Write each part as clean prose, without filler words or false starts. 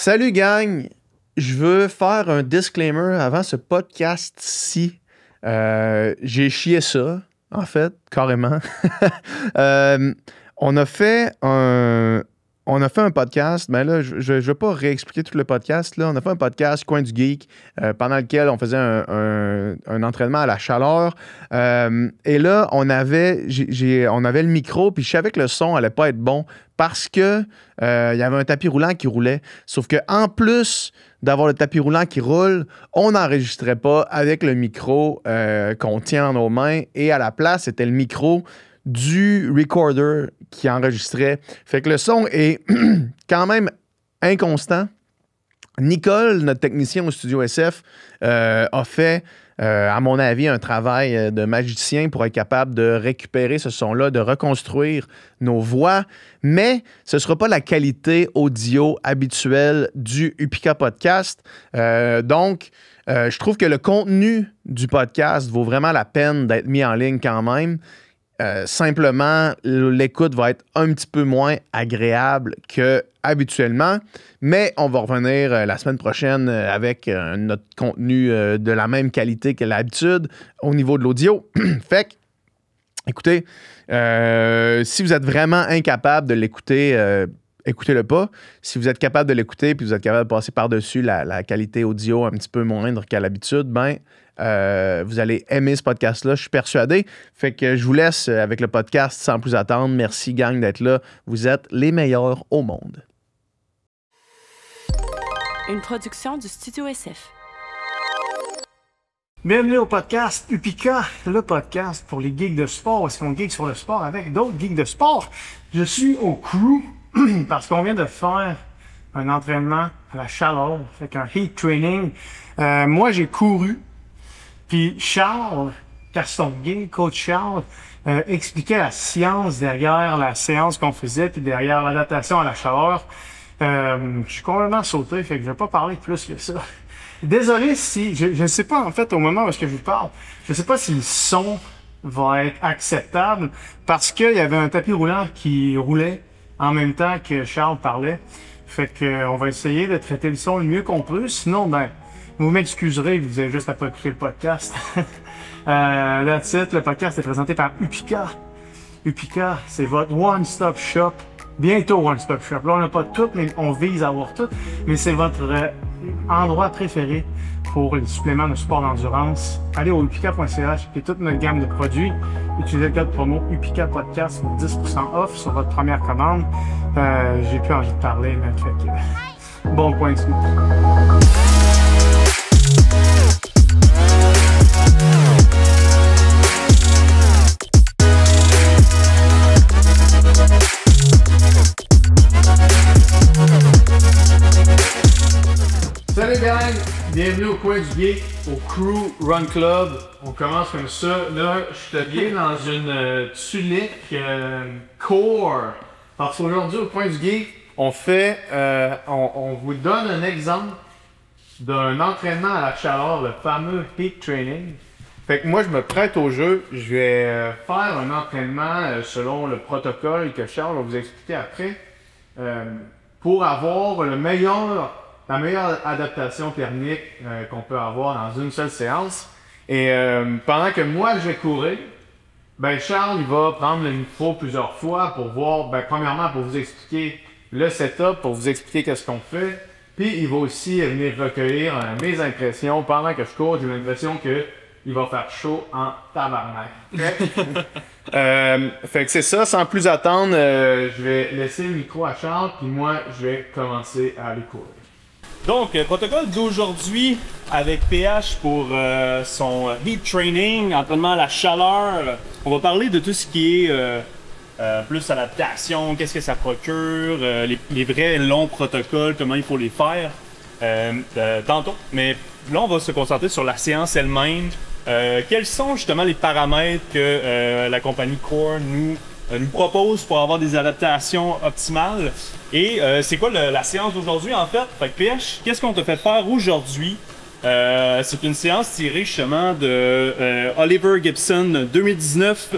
Salut gang, je veux faire un disclaimer avant ce podcast-ci. J'ai chié ça, en fait, carrément. On a fait un podcast, mais là, je ne vais pas réexpliquer tout le podcast. Là. On a fait un podcast, Coin du Geek, pendant lequel on faisait un entraînement à la chaleur. Et là, on avait le micro, puis je savais que le son n'allait pas être bon parce que il y avait un tapis roulant qui roulait. Sauf qu'en plus d'avoir le tapis roulant qui roule, on n'enregistrait pas avec le micro qu'on tient dans nos mains. Et à la place, c'était le micro du recorder qui enregistrait. Fait que le son est quand même inconstant. Nicole, notre technicien au studio SF, a fait, à mon avis, un travail de magicien pour être capable de récupérer ce son-là, de reconstruire nos voix, mais ce ne sera pas la qualité audio habituelle du Upika Podcast. Donc, je trouve que le contenu du podcast vaut vraiment la peine d'être mis en ligne quand même. Simplement, l'écoute va être un petit peu moins agréable qu'habituellement, mais on va revenir la semaine prochaine avec notre contenu de la même qualité que l'habitude au niveau de l'audio. Fait que, écoutez, si vous êtes vraiment incapable de l'écouter, écoutez-le pas. Si vous êtes capable de l'écouter puis vous êtes capable de passer par-dessus la qualité audio un petit peu moindre qu'à l'habitude, ben vous allez aimer ce podcast-là, je suis persuadé. Fait que je vous laisse avec le podcast sans plus attendre. Merci, gang, d'être là. Vous êtes les meilleurs au monde. Une production du Studio SF. Bienvenue au podcast Upika, le podcast pour les geeks de sport. Est-ce qu'on geek sur le sport avec d'autres geeks de sport? Je suis au crew parce qu'on vient de faire un entraînement à la chaleur, fait un heat training. Moi, j'ai couru. Puis Charles Castonguay, coach Charles, expliquait la science derrière la séance qu'on faisait, puis derrière l'adaptation à la chaleur. Je suis complètement sauté, fait que je vais pas parler plus que ça. Désolé si, je ne sais pas en fait au moment où je vous parle, je sais pas si le son va être acceptable parce qu'il y avait un tapis roulant qui roulait en même temps que Charles parlait. Fait que on va essayer de traiter le son le mieux qu'on peut, sinon ben vous m'excuserez, vous avez juste à pas écouter le podcast. That's it, le podcast est présenté par Upika. Upika, c'est votre one-stop shop. Bientôt one-stop shop. Là, on n'a pas tout, mais on vise à avoir tout. Mais c'est votre endroit préféré pour les suppléments de sport d'endurance. Allez au upika.ch et toute notre gamme de produits. Utilisez le code promo Upika Podcast pour 10% off sur votre première commande. J'ai plus envie de parler, mais fait que bon point de vue. Salut gang, bienvenue au Coin du Geek, au Crew Run Club. On commence comme ça. Là, je suis habillé dans une tunique Core. Parce qu'aujourd'hui, au Coin du Geek, on vous donne un exemple d'un entraînement à la chaleur, le fameux heat training. Fait que moi, je me prête au jeu. Je vais faire un entraînement selon le protocole que Charles va vous expliquer après pour avoir la meilleure adaptation thermique qu'on peut avoir dans une seule séance. Et pendant que moi, je vais courir, ben Charles, il va prendre le micro plusieurs fois pour voir, ben premièrement, pour vous expliquer le setup, pour vous expliquer qu'est-ce qu'on fait. Puis il va aussi venir recueillir mes impressions pendant que je cours. J'ai l'impression qu'il va faire chaud en tabarnak. Fait que c'est ça, sans plus attendre, je vais laisser le micro à Charles, puis moi, je vais commencer à aller courir. Donc, protocole d'aujourd'hui avec PH pour son heat training, entraînement à la chaleur. On va parler de tout ce qui est plus adaptation, qu'est-ce que ça procure, les vrais longs protocoles, comment il faut les faire tantôt. Mais là, on va se concentrer sur la séance elle-même. Quels sont justement les paramètres que la compagnie Core nous propose pour avoir des adaptations optimales. Et c'est quoi la séance d'aujourd'hui en fait? Fait que PH, qu'est-ce qu'on te fait faire aujourd'hui? C'est une séance tirée justement de Oliver Gibson 2019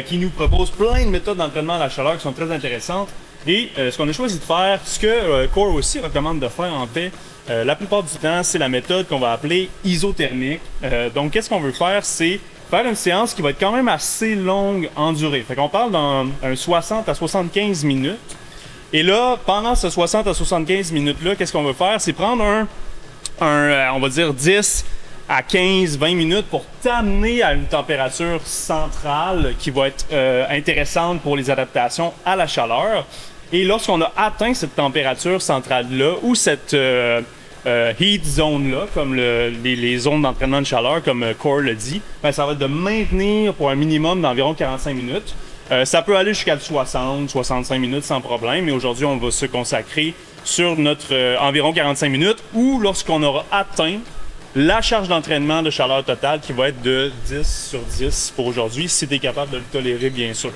qui nous propose plein de méthodes d'entraînement à la chaleur qui sont très intéressantes. Et ce qu'on a choisi de faire, ce que Core aussi recommande de faire en fait, la plupart du temps, c'est la méthode qu'on va appeler isothermique. Donc, qu'est-ce qu'on veut faire? C'est faire une séance qui va être quand même assez longue en durée. Fait qu'on parle dans un 60 à 75 minutes. Et là, pendant ce 60 à 75 minutes-là, qu'est-ce qu'on veut faire? C'est prendre on va dire 10 à 15, 20 minutes pour t'amener à une température centrale qui va être intéressante pour les adaptations à la chaleur. Et lorsqu'on a atteint cette température centrale-là ou cette heat zone-là, comme les zones d'entraînement de chaleur, comme Core le dit, ben, ça va être de maintenir pour un minimum d'environ 45 minutes. Ça peut aller jusqu'à 60, 65 minutes sans problème, mais aujourd'hui, on va se consacrer sur notre environ 45 minutes ou lorsqu'on aura atteint la charge d'entraînement de chaleur totale qui va être de 10 sur 10 pour aujourd'hui, si tu es capable de le tolérer, bien sûr.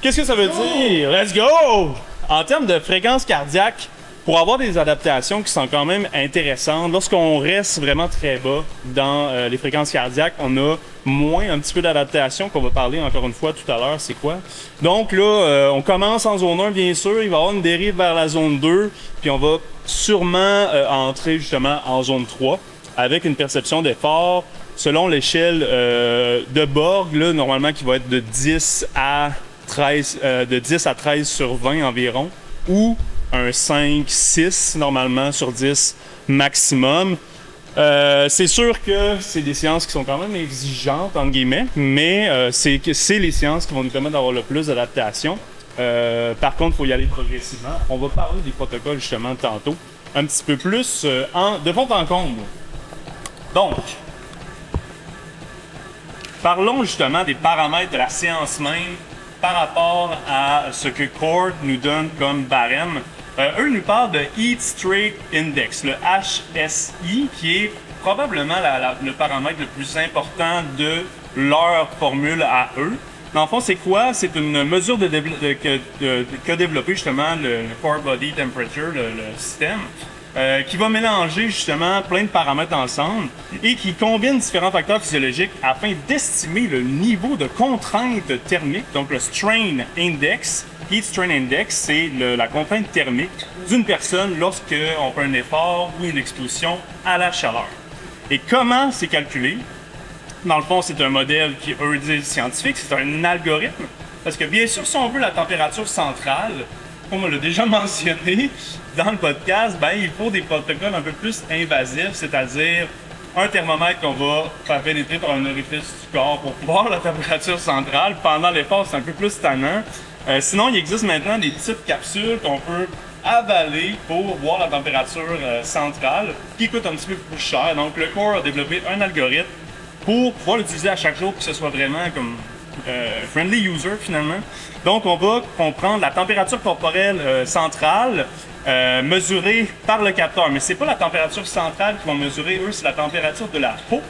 Qu'est-ce que ça veut dire? Let's go! En termes de fréquence cardiaque, pour avoir des adaptations qui sont quand même intéressantes, lorsqu'on reste vraiment très bas dans les fréquences cardiaques, on a un petit peu d'adaptation qu'on va parler encore une fois tout à l'heure, c'est quoi? Donc là, on commence en zone 1, bien sûr, il va y avoir une dérive vers la zone 2, puis on va sûrement entrer justement en zone 3 avec une perception d'effort selon l'échelle de Borg, là, normalement qui va être de 10 à 13 sur 20 environ, ou un 5-6 normalement sur 10 maximum. C'est sûr que c'est des séances qui sont quand même exigeantes, entre guillemets, mais c'est les séances qui vont nous permettre d'avoir le plus d'adaptation. Par contre, il faut y aller progressivement. On va parler des protocoles justement tantôt, un petit peu plus de fond en comble. Donc, parlons justement des paramètres de la séance même par rapport à ce que Core nous donne comme barème. Eux nous parlent de Heat Strength Index, le HSI, qui est probablement le paramètre le plus important de leur formule à eux. Dans le fond, c'est quoi? C'est une mesure qu'a développé justement le Core Body Temperature, le système, qui va mélanger justement plein de paramètres ensemble et qui combine différents facteurs physiologiques afin d'estimer le niveau de contrainte thermique, donc le Strain Index. Heat Strain Index, c'est la contrainte thermique d'une personne lorsqu'on fait un effort ou une exposition à la chaleur. Et comment c'est calculé? Dans le fond, c'est un modèle qui, eux disent scientifique, c'est un algorithme. Parce que bien sûr, si on veut la température centrale, comme on l'a déjà mentionné dans le podcast, ben, il faut des protocoles un peu plus invasifs, c'est-à-dire un thermomètre qu'on va faire pénétrer par un orifice du corps pour voir la température centrale. Pendant l'effort, c'est un peu plus tannant. Sinon, il existe maintenant des petites capsules qu'on peut avaler pour voir la température centrale, qui coûte un petit peu plus cher. Donc, le Core a développé un algorithme pour pouvoir l'utiliser à chaque jour, pour que ce soit vraiment comme friendly user finalement. Donc, on va comprendre la température corporelle centrale mesurée par le capteur. Mais c'est pas la température centrale qu'ils vont mesurer, eux, c'est la température de la peau.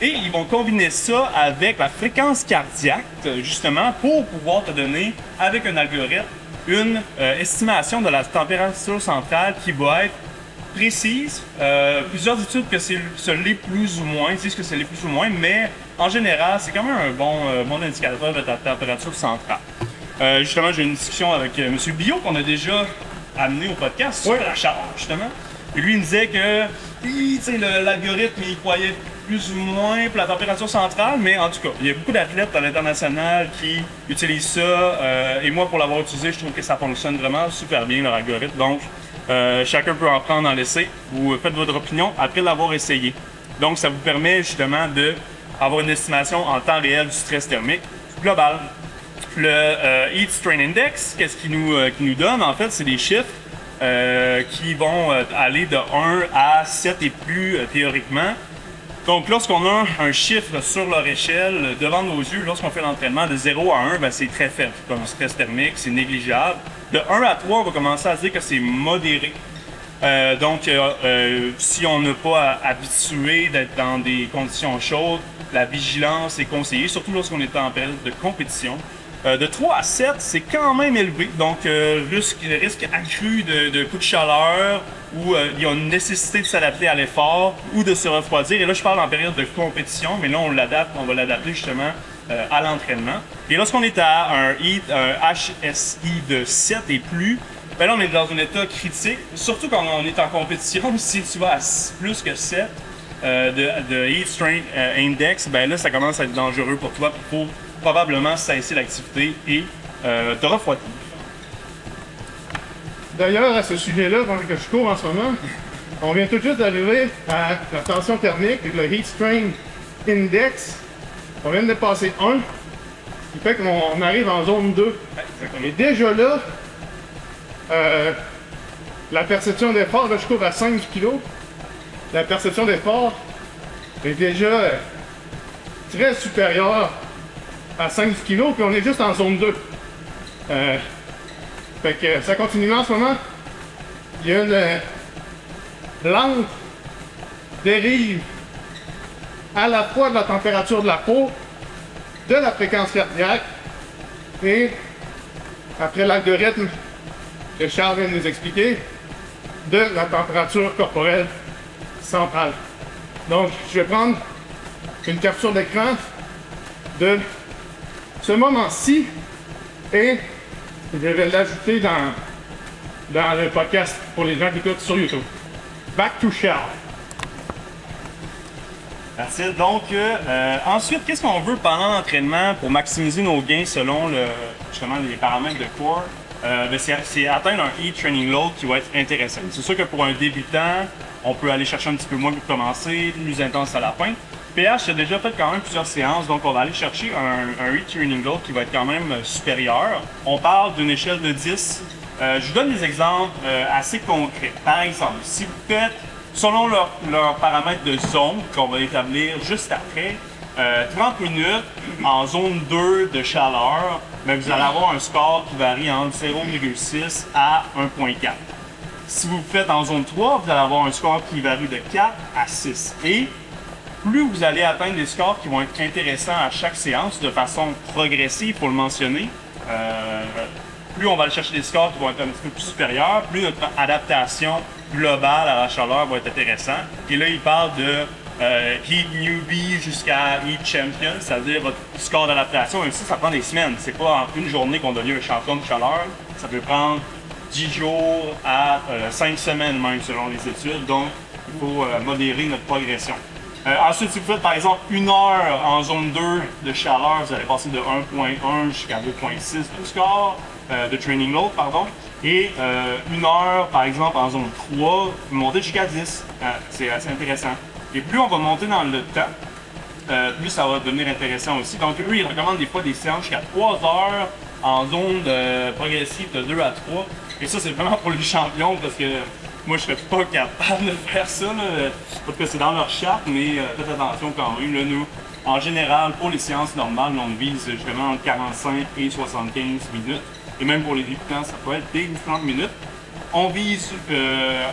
Et ils vont combiner ça avec la fréquence cardiaque, justement, pour pouvoir te donner, avec un algorithme, une estimation de la température centrale qui va être précise. Plusieurs études que ce l'est plus ou moins, disent que c'est l'est plus ou moins, mais en général, c'est quand même un bon indicateur de ta température centrale. Justement, j'ai une discussion avec M. Bio qu'on a déjà amené au podcast sur la chaleur, justement. Et lui, il me disait que l'algorithme, il croyait plus ou moins pour la température centrale, mais en tout cas, il y a beaucoup d'athlètes à l'international qui utilisent ça. Et moi, pour l'avoir utilisé, je trouve que ça fonctionne vraiment super bien, leur algorithme. Donc, chacun peut en prendre, en laisser. Vous faites votre opinion après l'avoir essayé. Donc, ça vous permet justement d'avoir une estimation en temps réel du stress thermique global. Le Heat Strain Index, qu'est-ce qu'il nous donne? En fait, c'est des chiffres qui vont aller de 1 à 7 et plus théoriquement. Donc, lorsqu'on a un chiffre sur leur échelle devant nos yeux, lorsqu'on fait l'entraînement de 0 à 1, ben, c'est très faible comme stress thermique, c'est négligeable. De 1 à 3, on va commencer à se dire que c'est modéré. Donc, si on n'est pas habitué d'être dans des conditions chaudes, la vigilance est conseillée, surtout lorsqu'on est en période de compétition. De 3 à 7, c'est quand même élevé. Donc, risque accru de coups de chaleur où il y a une nécessité de s'adapter à l'effort ou de se refroidir. Et là, je parle en période de compétition, mais là, on va l'adapter justement à l'entraînement. Et lorsqu'on est à un HSI de 7 et plus, ben là, on est dans un état critique, surtout quand on est en compétition. Si tu vas à plus que 7 de Heat Strength Index, ben là, ça commence à être dangereux pour toi. Il faut probablement cesser l'activité et te refroidir. D'ailleurs, à ce sujet-là, pendant que je cours en ce moment, on vient tout juste d'arriver à la tension thermique, le Heat Strength Index. On vient de dépasser 1, qui fait qu'on arrive en zone 2. Et déjà là, la perception d'effort, là je cours à 5 kg, la perception d'effort est déjà très supérieure à 5 kg, puis on est juste en zone 2. Fait que ça continue en ce moment. Il y a une lente dérive à la fois de la température de la peau, de la fréquence cardiaque et, après l'algorithme que Charles vient de nous expliquer, de la température corporelle centrale. Donc, je vais prendre une capture d'écran de ce moment-ci et je vais l'ajouter dans le podcast pour les gens qui écoutent sur YouTube. Back to Charles. Merci. Donc, ensuite, qu'est-ce qu'on veut pendant l'entraînement pour maximiser nos gains selon justement les paramètres de core? C'est atteindre un Heat Training Load qui va être intéressant. C'est sûr que pour un débutant, on peut aller chercher un petit peu moins pour commencer, plus intense à la fin. PH a déjà fait quand même plusieurs séances, donc on va aller chercher un Heat Training Load qui va être quand même supérieur. On parle d'une échelle de 10. Je vous donne des exemples assez concrets. Par exemple, si vous faites, selon leurs paramètres de zone qu'on va établir juste après, 30 minutes en zone 2 de chaleur, mais vous allez avoir un score qui varie entre 0,6 à 1,4. Si vous le faites en zone 3, vous allez avoir un score qui varie de 4 à 6. Et plus vous allez atteindre des scores qui vont être intéressants à chaque séance de façon progressive, il faut le mentionner, plus on va aller chercher des scores qui vont être un petit peu plus supérieurs, plus notre adaptation globale à la chaleur va être intéressante. Et là, il parle de Heat Newbie jusqu'à Heat Champion, c'est-à-dire votre score d'adaptation. Même si ça prend des semaines, c'est pas en une journée qu'on devient un champion de chaleur. Ça peut prendre 10 jours à 5 semaines même selon les études. Donc, il faut modérer notre progression. Ensuite, si vous faites par exemple 1 heure en zone 2 de chaleur, vous allez passer de 1.1 jusqu'à 2.6 de score, de training load, pardon. Et 1 heure, par exemple, en zone 3, vous montez jusqu'à 10. C'est assez intéressant. Et plus on va monter dans le temps, plus ça va devenir intéressant aussi. Donc, eux, ils recommandent des fois des séances jusqu'à 3 heures en zone progressive de 2 à 3. Et ça, c'est vraiment pour les champions parce que moi, je serais pas capable de faire ça. Parce que c'est dans leur charte, mais faites attention quand même. Là, nous, en général, pour les séances normales, on vise justement entre 45 et 75 minutes. Et même pour les débutants, ça peut être des 30 minutes. On vise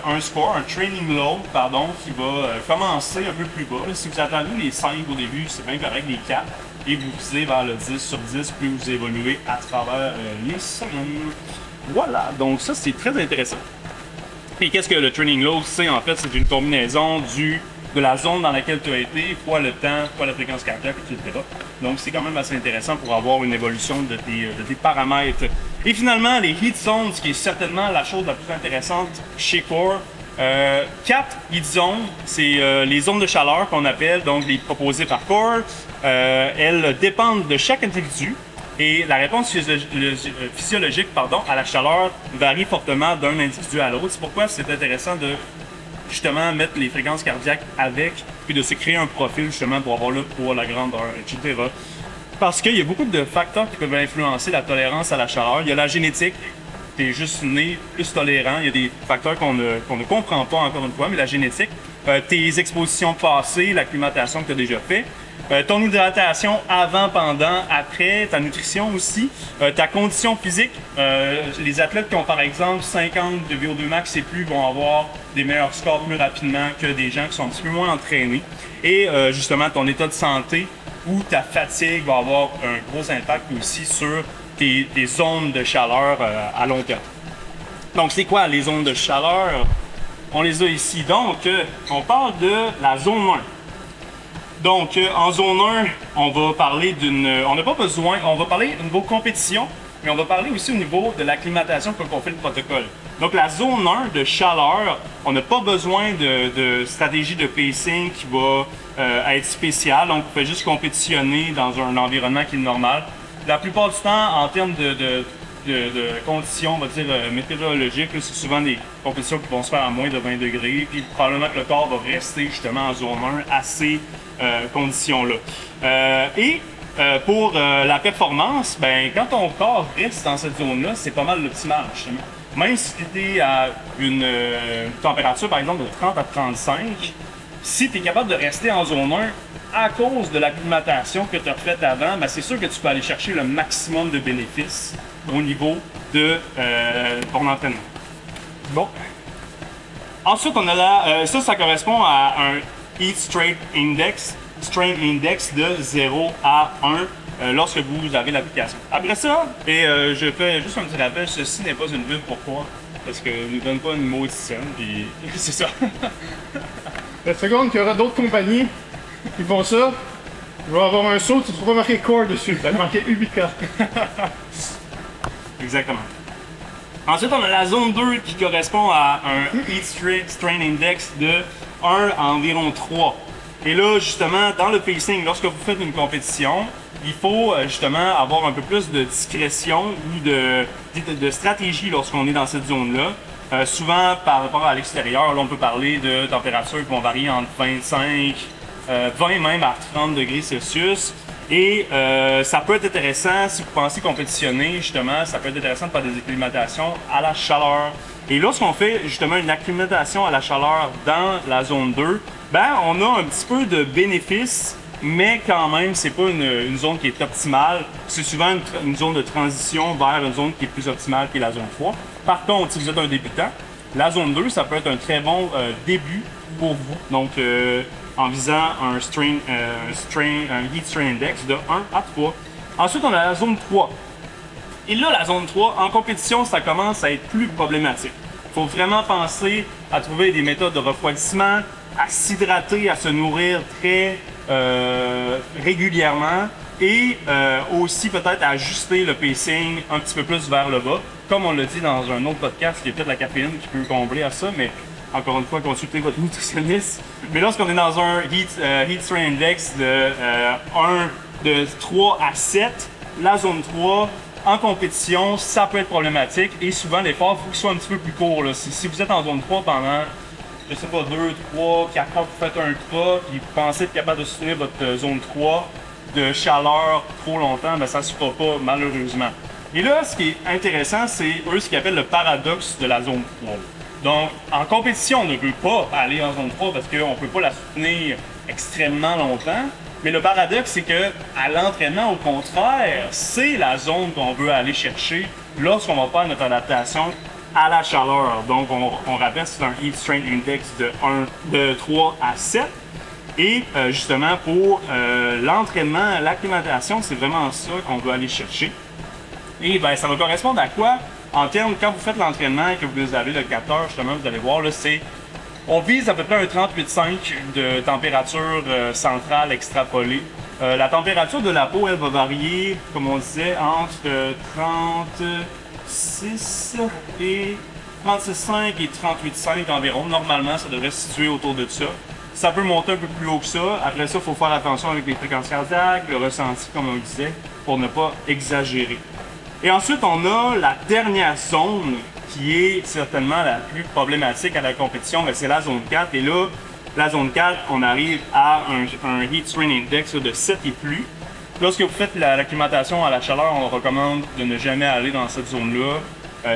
un score, un training load, pardon, qui va commencer un peu plus bas. Là, si vous attendez les 5 au début, c'est bien correct, les 4. Et vous visez vers le 10 sur 10, plus vous évoluez à travers les semaines. Voilà, donc ça, c'est très intéressant. Et qu'est-ce que le training load? C'est en fait, c'est une combinaison de la zone dans laquelle tu as été, fois le temps, fois la fréquence cardiaque, etc. Donc, c'est quand même assez intéressant pour avoir une évolution de tes paramètres. Et finalement, les heat zones, ce qui est certainement la chose la plus intéressante chez Core. 4 heat zones, c'est les zones de chaleur qu'on appelle, donc les proposées par Core. Elles dépendent de chaque individu. Et la réponse physiologique à la chaleur varie fortement d'un individu à l'autre. C'est pourquoi c'est intéressant de justement mettre les fréquences cardiaques avec, puis de se créer un profil justement pour avoir le poids, la grandeur, etc. Parce qu'il y a beaucoup de facteurs qui peuvent influencer la tolérance à la chaleur. Il y a la génétique, tu es juste né plus tolérant. Il y a des facteurs qu'on ne comprend pas encore une fois, mais la génétique, tes expositions passées, l'acclimatation que tu as déjà fait, ton hydratation avant, pendant, après, ta nutrition aussi, ta condition physique. Les athlètes qui ont par exemple 50 de VO2 max et plus vont avoir des meilleurs scores plus rapidement que des gens qui sont un petit peu moins entraînés. Et justement, ton état de santé ou ta fatigue va avoir un gros impact aussi sur tes zones de chaleur à long terme. Donc, c'est quoi les zones de chaleur? On les a ici. Donc, on parle de la zone 1. Donc, en zone 1, on va parler on n'a pas besoin, on va parler au niveau compétition, mais on va parler aussi au niveau de l'acclimatation quand on fait le protocole. Donc, la zone 1 de chaleur, on n'a pas besoin de stratégie de pacing qui va être spéciale. Donc, on fait juste compétitionner dans un environnement qui est normal. La plupart du temps, en termes de conditions, on va dire, météorologiques, c'est souvent des compétitions qui vont se faire à moins de 20 degrés. Puis, probablement que le corps va rester justement en zone 1 à ces conditions-là. Pour la performance, ben, quand ton corps reste dans cette zone-là, c'est pas mal l'optimal, justement. Même si tu étais à une température, par exemple, de 30 à 35, si tu es capable de rester en zone 1 à cause de l'acclimatation que tu as faite avant, ben, c'est sûr que tu peux aller chercher le maximum de bénéfices au niveau de ton entraînement. Bon. Ensuite, on a ça correspond à un Heat Strength Index de 0 à 1 lorsque vous avez l'application. Après ça, je fais juste un petit rappel, ceci n'est pas une pub. Pourquoi? Parce que ne nous donne pas une maudite scène, puis c'est ça. La seconde qu'il y aura d'autres compagnies qui font ça, je vais avoir un saut, tu ne trouves pas marqué Core dessus, tu vas marqué Ubica. Exactement. Ensuite, on a la zone 2 qui correspond à un Heat Strength Index de 1 à environ 3. Et là, justement, dans le pacing, lorsque vous faites une compétition, il faut justement avoir un peu plus de discrétion ou de stratégie lorsqu'on est dans cette zone-là. Souvent, par rapport à l'extérieur, là, on peut parler de températures qui vont varier entre 25, 20 même à 30 degrés Celsius. Et ça peut être intéressant, si vous pensez compétitionner, justement, ça peut être intéressant de faire des acclimatations à la chaleur. Et lorsqu'on fait justement une acclimatation à la chaleur dans la zone 2, ben, on a un petit peu de bénéfices, mais quand même, c'est pas une zone qui est optimale. C'est souvent une zone de transition vers une zone qui est plus optimale que la zone 3. Par contre, si vous êtes un débutant, la zone 2, ça peut être un très bon début pour vous. Donc, en visant un Heat Strain Index de 1 à 3. Ensuite, on a la zone 3. Et là, la zone 3, en compétition, ça commence à être plus problématique. Il faut vraiment penser à trouver des méthodes de refroidissement, à s'hydrater, à se nourrir très régulièrement et aussi peut-être à ajuster le pacing un petit peu plus vers le bas. Comme on l'a dit dans un autre podcast, il y a peut-être la caféine qui peut combler à ça, mais encore une fois, consultez votre nutritionniste. Mais lorsqu'on est dans un Heat Strain Index de 3 à 7, la zone 3, en compétition, ça peut être problématique et souvent l'effort, il faut qu'il soit un petit peu plus court. Là. Si vous êtes en zone 3 pendant, je sais pas, 2, 3, 4 heures, vous faites un repas et vous pensez être capable de soutenir votre zone 3 de chaleur trop longtemps, ben ça ne se fera pas malheureusement. Et là, ce qui est intéressant, c'est eux ce qu'ils appellent le paradoxe de la zone 3. Donc, en compétition, on ne peut pas aller en zone 3 parce qu'on ne peut pas la soutenir extrêmement longtemps. Mais le paradoxe, c'est que à l'entraînement, au contraire, c'est la zone qu'on veut aller chercher lorsqu'on va faire notre adaptation à la chaleur. Donc, on rappelle, c'est un Heat Strength Index de 3 à 7. Et justement, pour l'entraînement, l'acclimatation, c'est vraiment ça qu'on veut aller chercher. Et ben, ça va correspondre à quoi? En termes, quand vous faites l'entraînement et que vous avez le capteur, justement, vous allez voir, là, on vise à peu près un 38,5 de température centrale extrapolée. La température de la peau, elle va varier, comme on disait, entre 36 et 36,5 et 38,5 environ. Normalement, ça devrait se situer autour de ça. Ça peut monter un peu plus haut que ça. Après ça, il faut faire attention avec les fréquences cardiaques, le ressenti, comme on le disait, pour ne pas exagérer. Et ensuite, on a la dernière zone qui est certainement la plus problématique à la compétition, c'est la zone 4. Et là, la zone 4, on arrive à un Heat Strain Index de 7 et plus. Lorsque vous faites l'acclimatation à la chaleur, on recommande de ne jamais aller dans cette zone-là.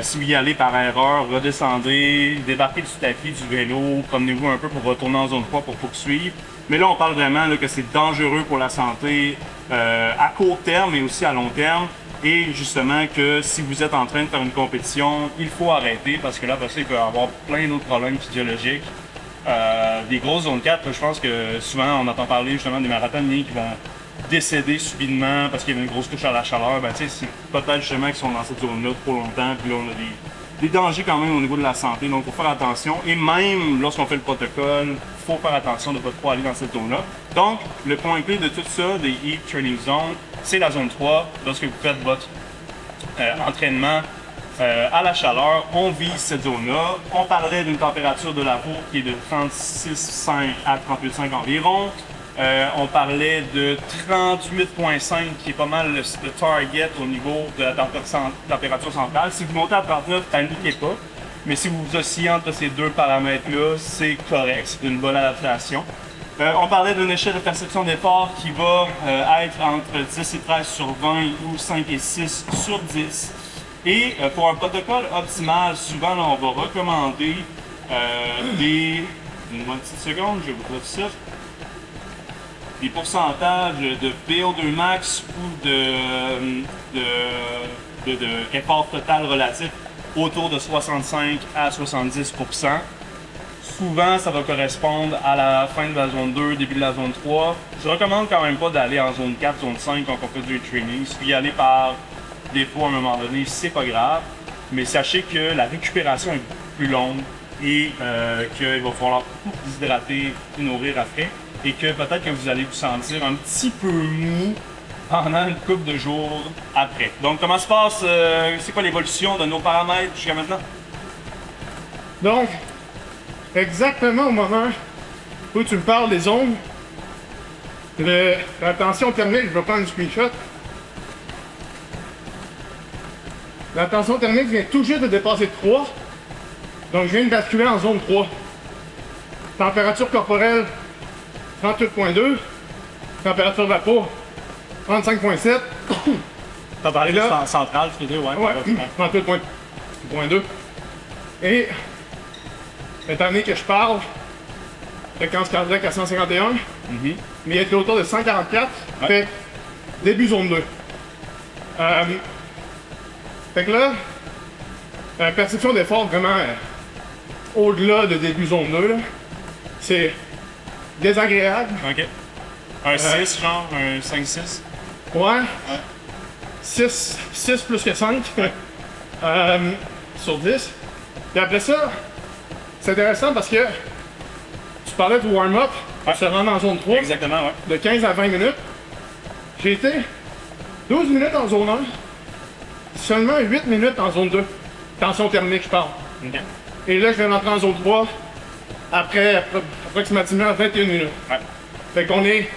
Si vous y allez par erreur, redescendez, débarquez du tapis, du vélo, promenez-vous un peu pour retourner en zone 3 pour poursuivre. Mais là, on parle vraiment là, que c'est dangereux pour la santé à court terme, mais aussi à long terme. Et justement que si vous êtes en train de faire une compétition, il faut arrêter parce que là, parce qu'il peut y avoir plein d'autres problèmes physiologiques. Des grosses zones 4, je pense que souvent on entend parler justement des marathoniens qui vont décéder subitement parce qu'il y a une grosse touche à la chaleur. Ben, c'est peut-être justement qu'ils sont dans cette zone-là trop longtemps, puis là on a des dangers quand même au niveau de la santé, donc il faut faire attention. Et même lorsqu'on fait le protocole, il faut faire attention de ne pas trop aller dans cette zone-là. Donc, le point clé de tout ça, des Heat Training Zones, c'est la zone 3. Lorsque vous faites votre entraînement à la chaleur, on vise cette zone-là. On parlerait d'une température de la peau qui est de 36,5 à 38,5 environ. On parlait de 38,5 qui est pas mal le target au niveau de la température centrale. Si vous montez à 39, paniquez pas. Mais si vous vous oscillez entre ces deux paramètres-là, c'est correct. C'est une bonne adaptation. On parlait d'une échelle de perception d'effort qui va être entre 10 et 13 sur 20 ou 5 et 6 sur 10. Et pour un protocole optimal, souvent, là, on va recommander Donne-moi une petite seconde, je vais vous dire ça. Des pourcentages de VO2 max ou effort total relatif autour de 65 à 70 %. Souvent, ça va correspondre à la fin de la zone 2, début de la zone 3. Je recommande quand même pas d'aller en zone 4, zone 5 quand on fait du training. Si vous y allez par défaut à un moment donné, c'est pas grave. Mais sachez que la récupération est plus longue et qu'il va falloir beaucoup déshydrater et nourrir après. Et que peut-être que vous allez vous sentir un petit peu mou pendant une couple de jours après. Donc, comment se passe, c'est quoi l'évolution de nos paramètres jusqu'à maintenant? Donc, exactement au moment où tu me parles des zones, la tension thermique, je vais prendre un screenshot. La tension thermique vient tout juste de dépasser 3. Donc, je viens de basculer en zone 3. Température corporelle, 38,2. Température de la peau, 35,7. T'as parlé de là, centrale, je te dis, ouais. Ouais, 38,2. Et, étant donné que je parle, fréquence cardiaque à 151, mais il est autour de 144, fait début zone 2. Fait que là, perception d'effort vraiment au-delà de début zone 2, c'est désagréable. Ok. Un 6, genre, un 5-6? Ouais. 6 plus que 5 sur 10. Et après ça, c'est intéressant parce que tu parlais du warm-up pour se rendre en zone 3. Exactement, ouais. De 15 à 20 minutes. J'ai été 12 minutes en zone 1, seulement 8 minutes en zone 2. Tension thermique, je parle. Okay. Et là, je viens d'entrer en zone 3 après approximativement 21 minutes. Ouais. Fait qu'on est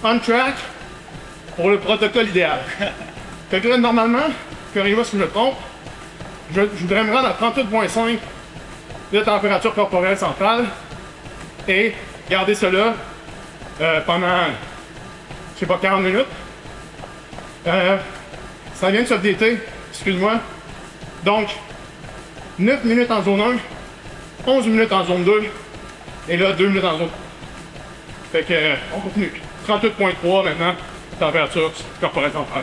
on track pour le protocole idéal. Fait que là, normalement, corrigez-moi si je me trompe, je voudrais me rendre à 38,5 de température corporelle centrale et garder cela pendant, je sais pas, 40 minutes. Ça vient de s'updater, excuse-moi. Donc, 9 minutes en zone 1, 11 minutes en zone 2, et là, 2 minutes en zone 3. Fait que, on continue. 38,3 maintenant, température corporelle centrale.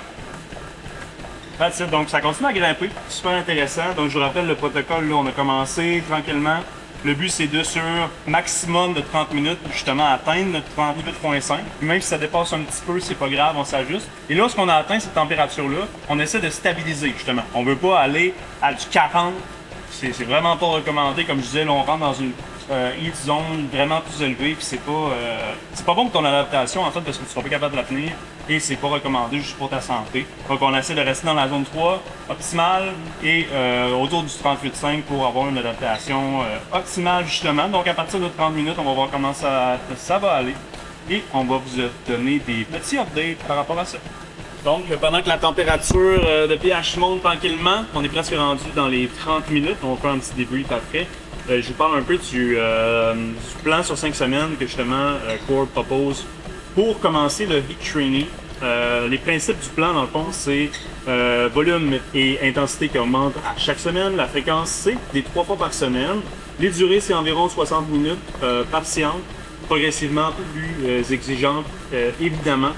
That's it. Donc, ça continue à grimper. Super intéressant. Donc, je vous rappelle le protocole, là, on a commencé tranquillement. Le but, c'est de, sur maximum de 30 minutes, justement, atteindre notre 38,5. Même si ça dépasse un petit peu, c'est pas grave, on s'ajuste. Et lorsqu'on a atteint cette température-là, on essaie de stabiliser, justement. On veut pas aller à du 40. C'est vraiment pas recommandé. Comme je disais, là, on rentre dans une heat zone vraiment plus élevée, puis c'est pas bon pour ton adaptation, en fait, parce que tu seras pas capable de la tenir. Et c'est pas recommandé juste pour ta santé. Donc on essaie de rester dans la zone 3 optimale et autour du 38,5 pour avoir une adaptation optimale justement. Donc à partir de 30 minutes, on va voir comment ça va aller. Et on va vous donner des petits updates par rapport à ça. Donc pendant que la température de pH monte tranquillement, on est presque rendu dans les 30 minutes. On va faire un petit débrief après. Je vous parle un peu du plan sur 5 semaines que justement Core propose pour commencer le Heat Training. Les principes du plan, dans le fond, c'est volume et intensité qui augmentent à chaque semaine. La fréquence, c'est des 3 fois par semaine. Les durées, c'est environ 60 minutes par séance, progressivement plus exigeantes, évidemment.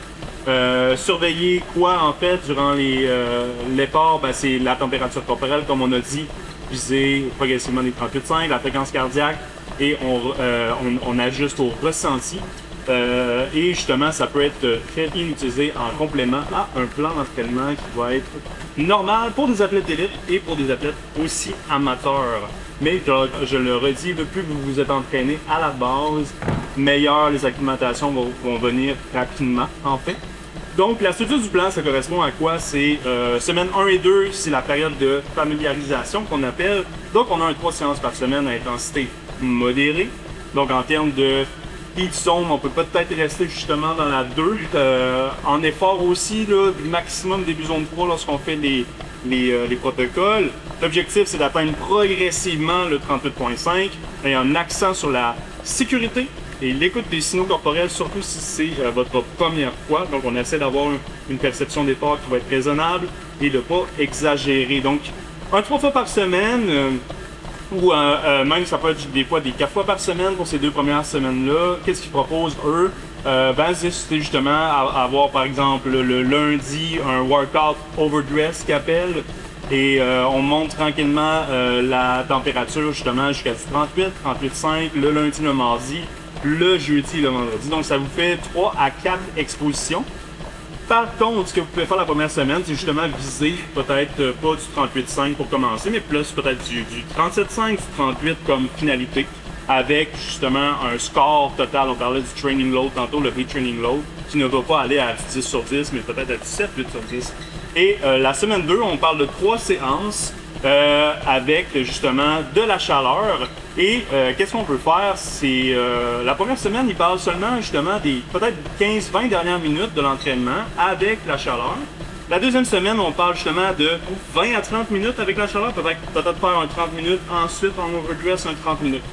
Surveiller quoi, en fait, durant l'effort, ben, c'est la température corporelle, comme on a dit, viser progressivement les 38,5, la fréquence cardiaque, et on ajuste au ressenti. Et justement, ça peut être très bien utilisé en complément à un plan d'entraînement qui va être normal pour des athlètes d'élite et pour des athlètes aussi amateurs. Mais je le redis, plus vous vous êtes entraîné à la base, meilleures les acclimatations vont venir rapidement, en fait. Donc, la structure du plan, ça correspond à quoi? C'est semaine 1 et 2, c'est la période de familiarisation qu'on appelle. Donc, on a 3 séances par semaine à intensité modérée. Donc, en termes de heat zone, on peut peut-être rester justement dans la 2. En effort aussi, là, maximum début zone 3 lorsqu'on fait les protocoles. L'objectif, c'est d'atteindre progressivement le 38.5 et un accent sur la sécurité et l'écoute des signaux corporels, surtout si c'est votre première fois. Donc, on essaie d'avoir une perception d'effort qui va être raisonnable et de ne pas exagérer. Donc, 3 fois par semaine, ou même ça peut être des fois des 4 fois par semaine pour ces 2 premières semaines-là. Qu'est-ce qu'ils proposent, eux? C'est justement avoir, par exemple, le lundi, un workout overdress qu'ils appellent. Et on monte tranquillement la température justement jusqu'à 38, 38,5 le lundi, le mardi, le jeudi, le vendredi. Donc ça vous fait 3 à 4 expositions. Par contre, ce que vous pouvez faire la première semaine, c'est justement viser peut-être pas du 38,5 pour commencer, mais plus peut-être du 37,5, du 38 comme finalité, avec justement un score total. On parlait du training load tantôt, le training load, qui ne va pas aller à 10 sur 10, mais peut-être à 17, 8 sur 10. Et la semaine 2, on parle de 3 séances avec justement de la chaleur. Et qu'est-ce qu'on peut faire? C'est la première semaine, il parle seulement justement des peut-être 15-20 dernières minutes de l'entraînement avec la chaleur. La deuxième semaine, on parle justement de 20 à 30 minutes avec la chaleur, peut-être faire un 30 minutes, ensuite en overdress un 30 minutes.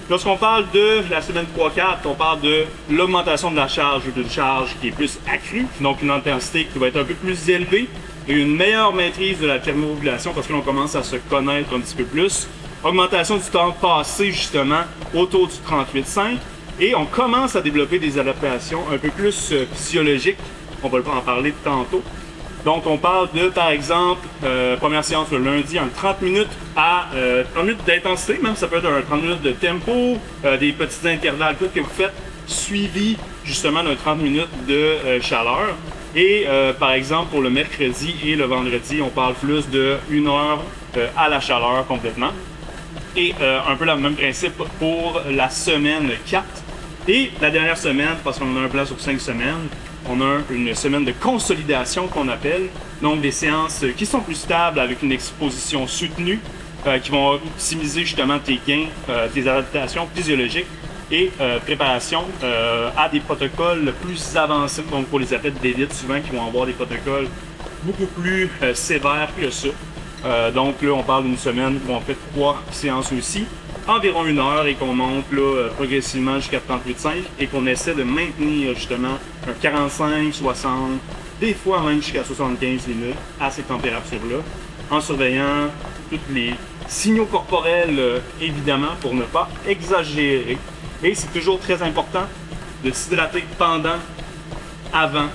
Lorsqu'on parle de la semaine 3-4, on parle de l'augmentation de la charge ou d'une charge qui est plus accrue, donc une intensité qui va être un peu plus élevée et une meilleure maîtrise de la thermorégulation parce que l'on commence à se connaître un petit peu plus. Augmentation du temps passé justement autour du 38,5 et on commence à développer des adaptations un peu plus physiologiques. On va en parler tantôt. Donc, on parle de, par exemple, première séance le lundi, un 30 minutes à 30 minutes d'intensité, même ça peut être un 30 minutes de tempo, des petits intervalles que vous faites, suivi justement d'un 30 minutes de chaleur. Et par exemple, pour le mercredi et le vendredi, on parle plus de 1 heure à la chaleur complètement. Et un peu le même principe pour la semaine 4. Et la dernière semaine, parce qu'on a un plan sur 5 semaines, on a une semaine de consolidation qu'on appelle, donc des séances qui sont plus stables avec une exposition soutenue, qui vont optimiser justement tes gains, tes adaptations physiologiques et préparation à des protocoles plus avancés, donc pour les athlètes d'élite souvent qui vont avoir des protocoles beaucoup plus sévères que ça. Donc là, on parle d'une semaine où on fait 3 séances aussi, environ 1 heure et qu'on monte là, progressivement jusqu'à 38,5 et qu'on essaie de maintenir justement un 45, 60, des fois même jusqu'à 75 minutes à ces températures-là, en surveillant tous les signaux corporels évidemment pour ne pas exagérer. Et c'est toujours très important de s'hydrater pendant, avant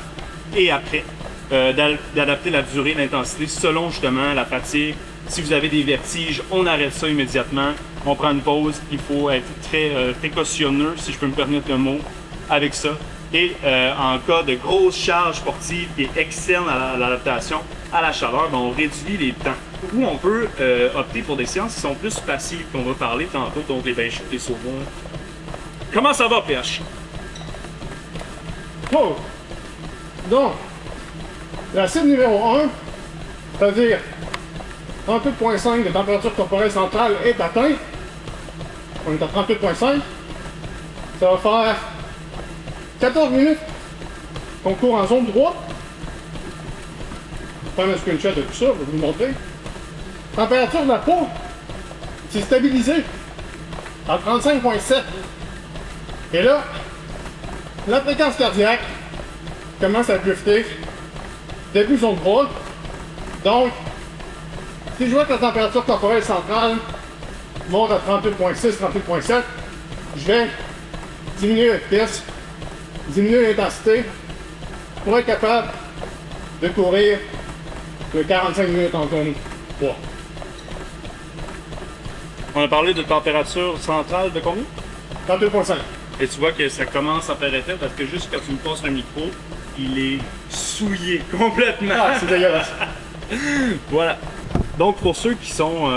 et après, d'adapter la durée, l'intensité selon justement la fatigue. Si vous avez des vertiges, on arrête ça immédiatement. On prend une pause. Il faut être très précautionneux, si je peux me permettre le mot, avec ça. Et en cas de grosse charge sportive qui est externe à l'adaptation à la chaleur, ben, on réduit les temps. Ou on peut opter pour des séances qui sont plus passives, qu'on va parler tantôt, donc les bench les sauveurs. Comment ça va, PH? Oh! Donc, la cible numéro 1, c'est-à-dire 38,5 de température corporelle centrale est atteinte. On est à 38,5. Ça va faire 14 minutes qu'on court en zone 3. Je vais prendre un screenshot de tout ça, je vais vous montrer. Température de la peau, c'est stabilisé à 35,7. Et là, la fréquence cardiaque commence à drifter début zone 3. Donc, si je vois que la température corporelle centrale monte à 38,6, 38,7, je vais diminuer la vitesse, diminuer l'intensité pour être capable de courir le 45 minutes en zone 3. On a parlé de température centrale de combien? 38,5. Et tu vois que ça commence à faire effet parce que juste quand tu me passes un micro, il est souillé complètement. Ah, c'est dégueulasse. Voilà. Donc, pour ceux qui sont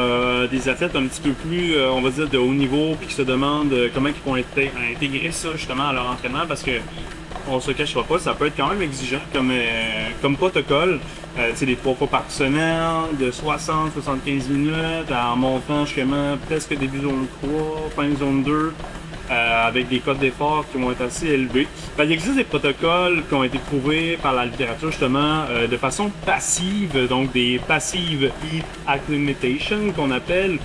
des athlètes un petit peu plus, on va dire, de haut niveau, puis qui se demandent comment ils vont intégrer ça justement à leur entraînement, parce que on se cachera pas, ça peut être quand même exigeant comme protocole. C'est des 3 fois par semaine, de 60-75 minutes, en montant jusqu'à presque début zone 3, fin zone 2. Avec des codes d'effort qui vont être assez élevés. Il existe des protocoles qui ont été trouvés par la littérature justement de façon passive, donc des passive acclimatation qu'on appelle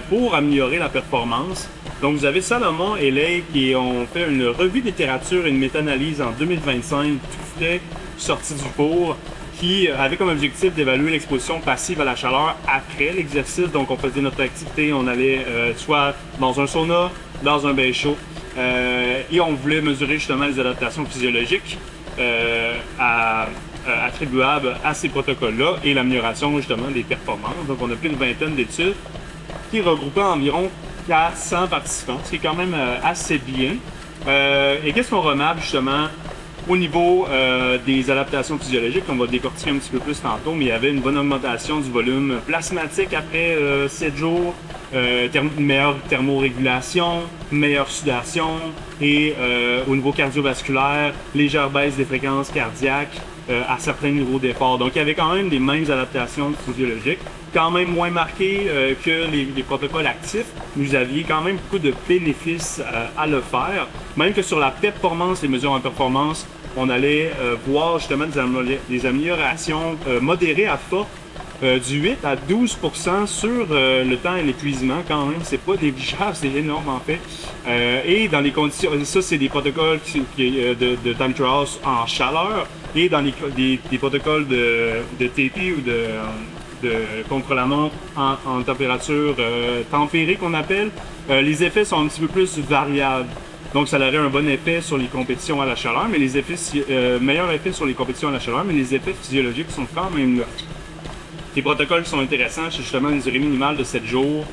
pour améliorer la performance. Donc vous avez Salomon et Lake qui ont fait une revue de littérature et une méta-analyse en 2025, tout frais, sortie du four, qui avait comme objectif d'évaluer l'exposition passive à la chaleur après l'exercice. Donc on faisait notre activité, on allait soit dans un sauna, dans un bain chaud, et on voulait mesurer justement les adaptations physiologiques attribuables à ces protocoles-là et l'amélioration justement des performances. Donc on a pris une vingtaine d'études qui regroupaient environ 400 participants, ce qui est quand même assez bien. Et qu'est-ce qu'on remarque justement au niveau des adaptations physiologiques, on va décortiquer un petit peu plus tantôt, mais il y avait une bonne augmentation du volume plasmatique après 7 jours, meilleure thermorégulation, meilleure sudation et au niveau cardiovasculaire, légère baisse des fréquences cardiaques à certains niveaux d'effort. Donc il y avait quand même les mêmes adaptations physiologiques, quand même moins marquées que les protocoles actifs, mais vous aviez quand même beaucoup de bénéfices à le faire. Même que sur la performance, les mesures en performance, on allait voir justement des améliorations modérées à fortes, du 8 à 12% sur le temps et l'épuisement quand même, c'est pas négligeable, c'est énorme en fait. Et dans les conditions, ça c'est des protocoles de time trials en chaleur, et dans des protocoles de TP ou de contre-la-montre en température tempérée qu'on appelle, les effets sont un petit peu plus variables. Donc, ça aurait un bon effet sur les compétitions à la chaleur, mais les effets, meilleur effet sur les compétitions à la chaleur, mais les effets physiologiques sont quand même là. Les protocoles qui sont intéressants, c'est justement une durée minimale de 7 jours.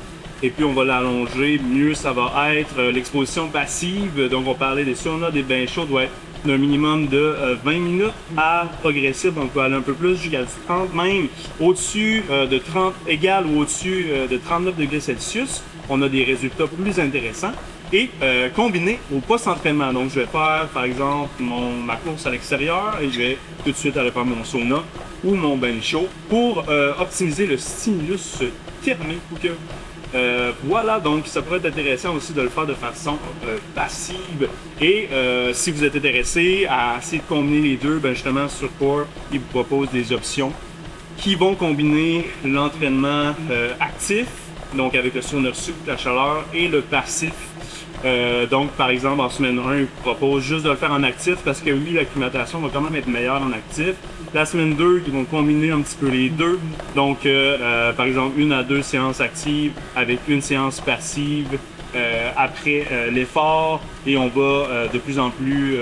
Et puis, on va l'allonger, mieux ça va être. L'exposition passive, donc on parlait des saunas, des bains chauds, doit être d'un minimum de 20 minutes à progressif. Donc, on peut aller un peu plus jusqu'à 30, même au-dessus de 30, égal ou au-dessus de 39 degrés Celsius. On a des résultats plus intéressants. Et combiné au post-entraînement. Donc, je vais faire, par exemple, ma course à l'extérieur et je vais tout de suite aller faire mon sauna ou mon bain chaud pour optimiser le stimulus thermique. Voilà, donc ça pourrait être intéressant aussi de le faire de façon passive. Et si vous êtes intéressé à essayer de combiner les deux, ben justement, sur Core, il vous propose des options qui vont combiner l'entraînement actif, donc avec le sauna sup, la chaleur, et le passif. Donc, par exemple, en semaine 1, il vous propose juste de le faire en actif parce que oui, l'acclimatation va quand même être meilleure en actif. La semaine 2, ils vont combiner un petit peu les deux. Donc, par exemple, 1 à 2 séances actives avec une séance passive après l'effort. Et on va de plus en plus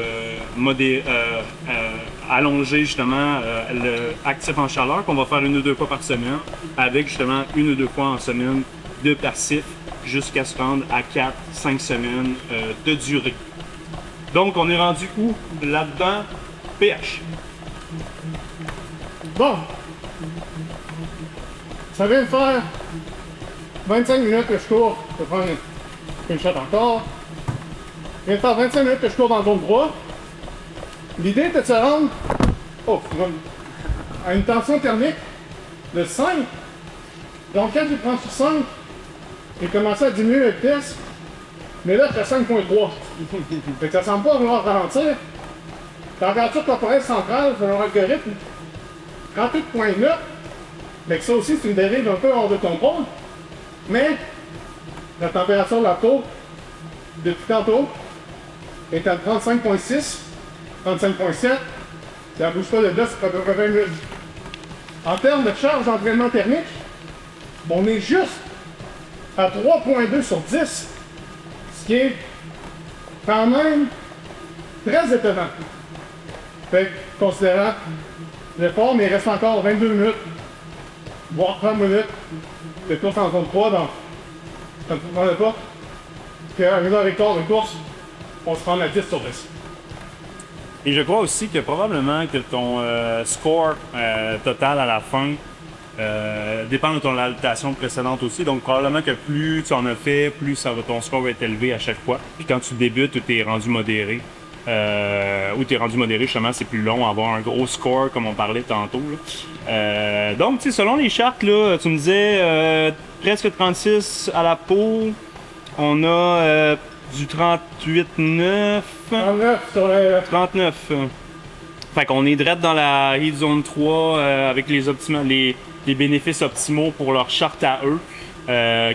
allonger justement le actif en chaleur qu'on va faire 1 ou 2 fois par semaine avec justement 1 ou 2 fois en semaine de passif, jusqu'à se rendre à 4-5 semaines de durée. Donc, on est rendu où là-dedans? PH. Bon. Ça vient de faire 25 minutes que je cours. Je vais prendre une shot encore. Ça vient de faire 25 minutes que je cours dans le zone 3. L'idée était de se rendre à une tension thermique de 5. Donc, quand tu prends sur 5, j'ai commencé à diminuer la vitesse, mais là, je fais 5.3. Fait que ça semble pas vouloir ralentir. Température corporelle centrale, selon l'algorithme, 38.9. Mais ça aussi, c'est une dérive un peu hors de contrôle. Mais la température de la peau, depuis tantôt, est à 35.6, 35.7. Ça ne bouge pas de là, c'est à peu près 20 minutes. En termes de charge d'entraînement thermique, on est juste à 3.2 sur 10, ce qui est quand même très étonnant. Fait que, considérant l'effort, mais il reste encore 22 minutes, voire 30 minutes de course en zone 3, donc ça ne vous demande pas qu'à 1h15 de course, on se rend à 10 sur 10. Et je crois aussi que probablement que ton score total à la fin dépend de ton adaptation précédente aussi. Donc, probablement que plus tu en as fait, plus ton score va être élevé à chaque fois. Puis quand tu débutes ou tu es rendu modéré, justement, c'est plus long, avoir un gros score, comme on parlait tantôt. Donc, tu sais, selon les chartes, là, tu me disais presque 36 à la peau. On a du 38,9. 39 sur le... 39. Fait qu'on est direct dans la Heat Zone 3 avec les bénéfices optimaux pour leur charte à eux,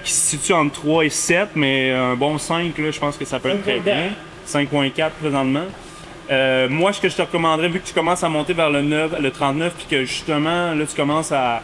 qui se situe entre 3 et 7, mais un bon 5, là, je pense que ça peut être très bien. 5.4 présentement. Moi, ce que je te recommanderais, vu que tu commences à monter vers le 39, puis que justement, là, tu commences à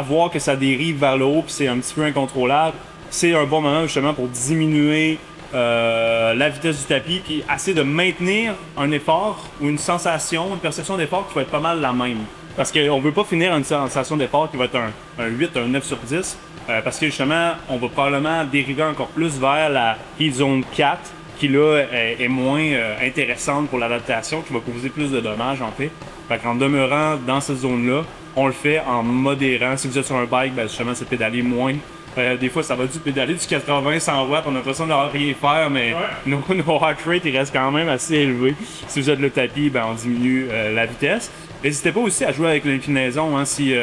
voir que ça dérive vers le haut, puis c'est un petit peu incontrôlable, c'est un bon moment justement pour diminuer la vitesse du tapis, puis essayer de maintenir un effort ou une sensation, une perception d'effort qui va être pas mal la même. Parce qu'on ne veut pas finir une sensation d'effort qui va être un 8, un 9 sur 10, parce que justement, on va probablement dériver encore plus vers la Heat Zone 4, qui là est moins intéressante pour l'adaptation, qui va causer plus de dommages en fait. Fait qu'en demeurant dans cette zone-là, on le fait en modérant. Si vous êtes sur un bike, ben justement, c'est pédaler moins. Des fois, ça va du pédaler du 80-100 watts, on a l'impression de rien faire, mais nos heart rate, il reste quand même assez élevé. Si vous êtes le tapis, ben, on diminue la vitesse. N'hésitez pas aussi à jouer avec l'inclinaison, hein, si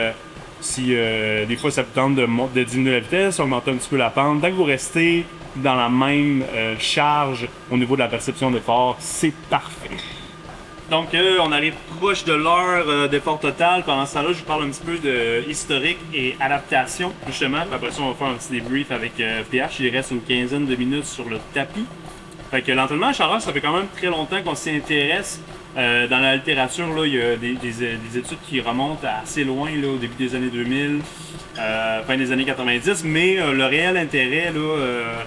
des fois ça vous tente de diminuer la vitesse, augmenter un petit peu la pente. Tant que vous restez dans la même charge au niveau de la perception d'effort, c'est parfait. Donc, on arrive proche de l'heure d'effort total. Pendant ce temps-là, je vous parle un petit peu de historique et adaptation, justement. Puis après ça, on va faire un petit débrief avec PH. Il reste une quinzaine de minutes sur le tapis. Fait que l'entraînement à chaleur, ça fait quand même très longtemps qu'on s'y intéresse. Dans la littérature, là, il y a des études qui remontent assez loin, là, au début des années 2000, fin des années 90, mais le réel intérêt là,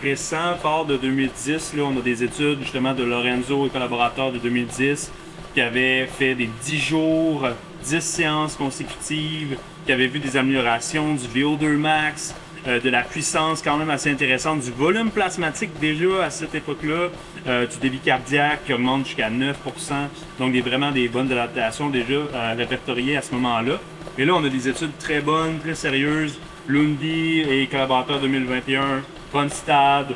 récent part de 2010. Là, on a des études justement de Lorenzo et collaborateurs de 2010 qui avaient fait des 10 jours, 10 séances consécutives, qui avaient vu des améliorations du VO2 max, de la puissance quand même assez intéressante, du volume plasmatique déjà à cette époque-là, du débit cardiaque qui augmente jusqu'à 9%, donc vraiment des bonnes adaptations déjà répertoriées à ce moment-là. Et là, on a des études très bonnes, très sérieuses. Lundi et collaborateurs 2021, Ronstad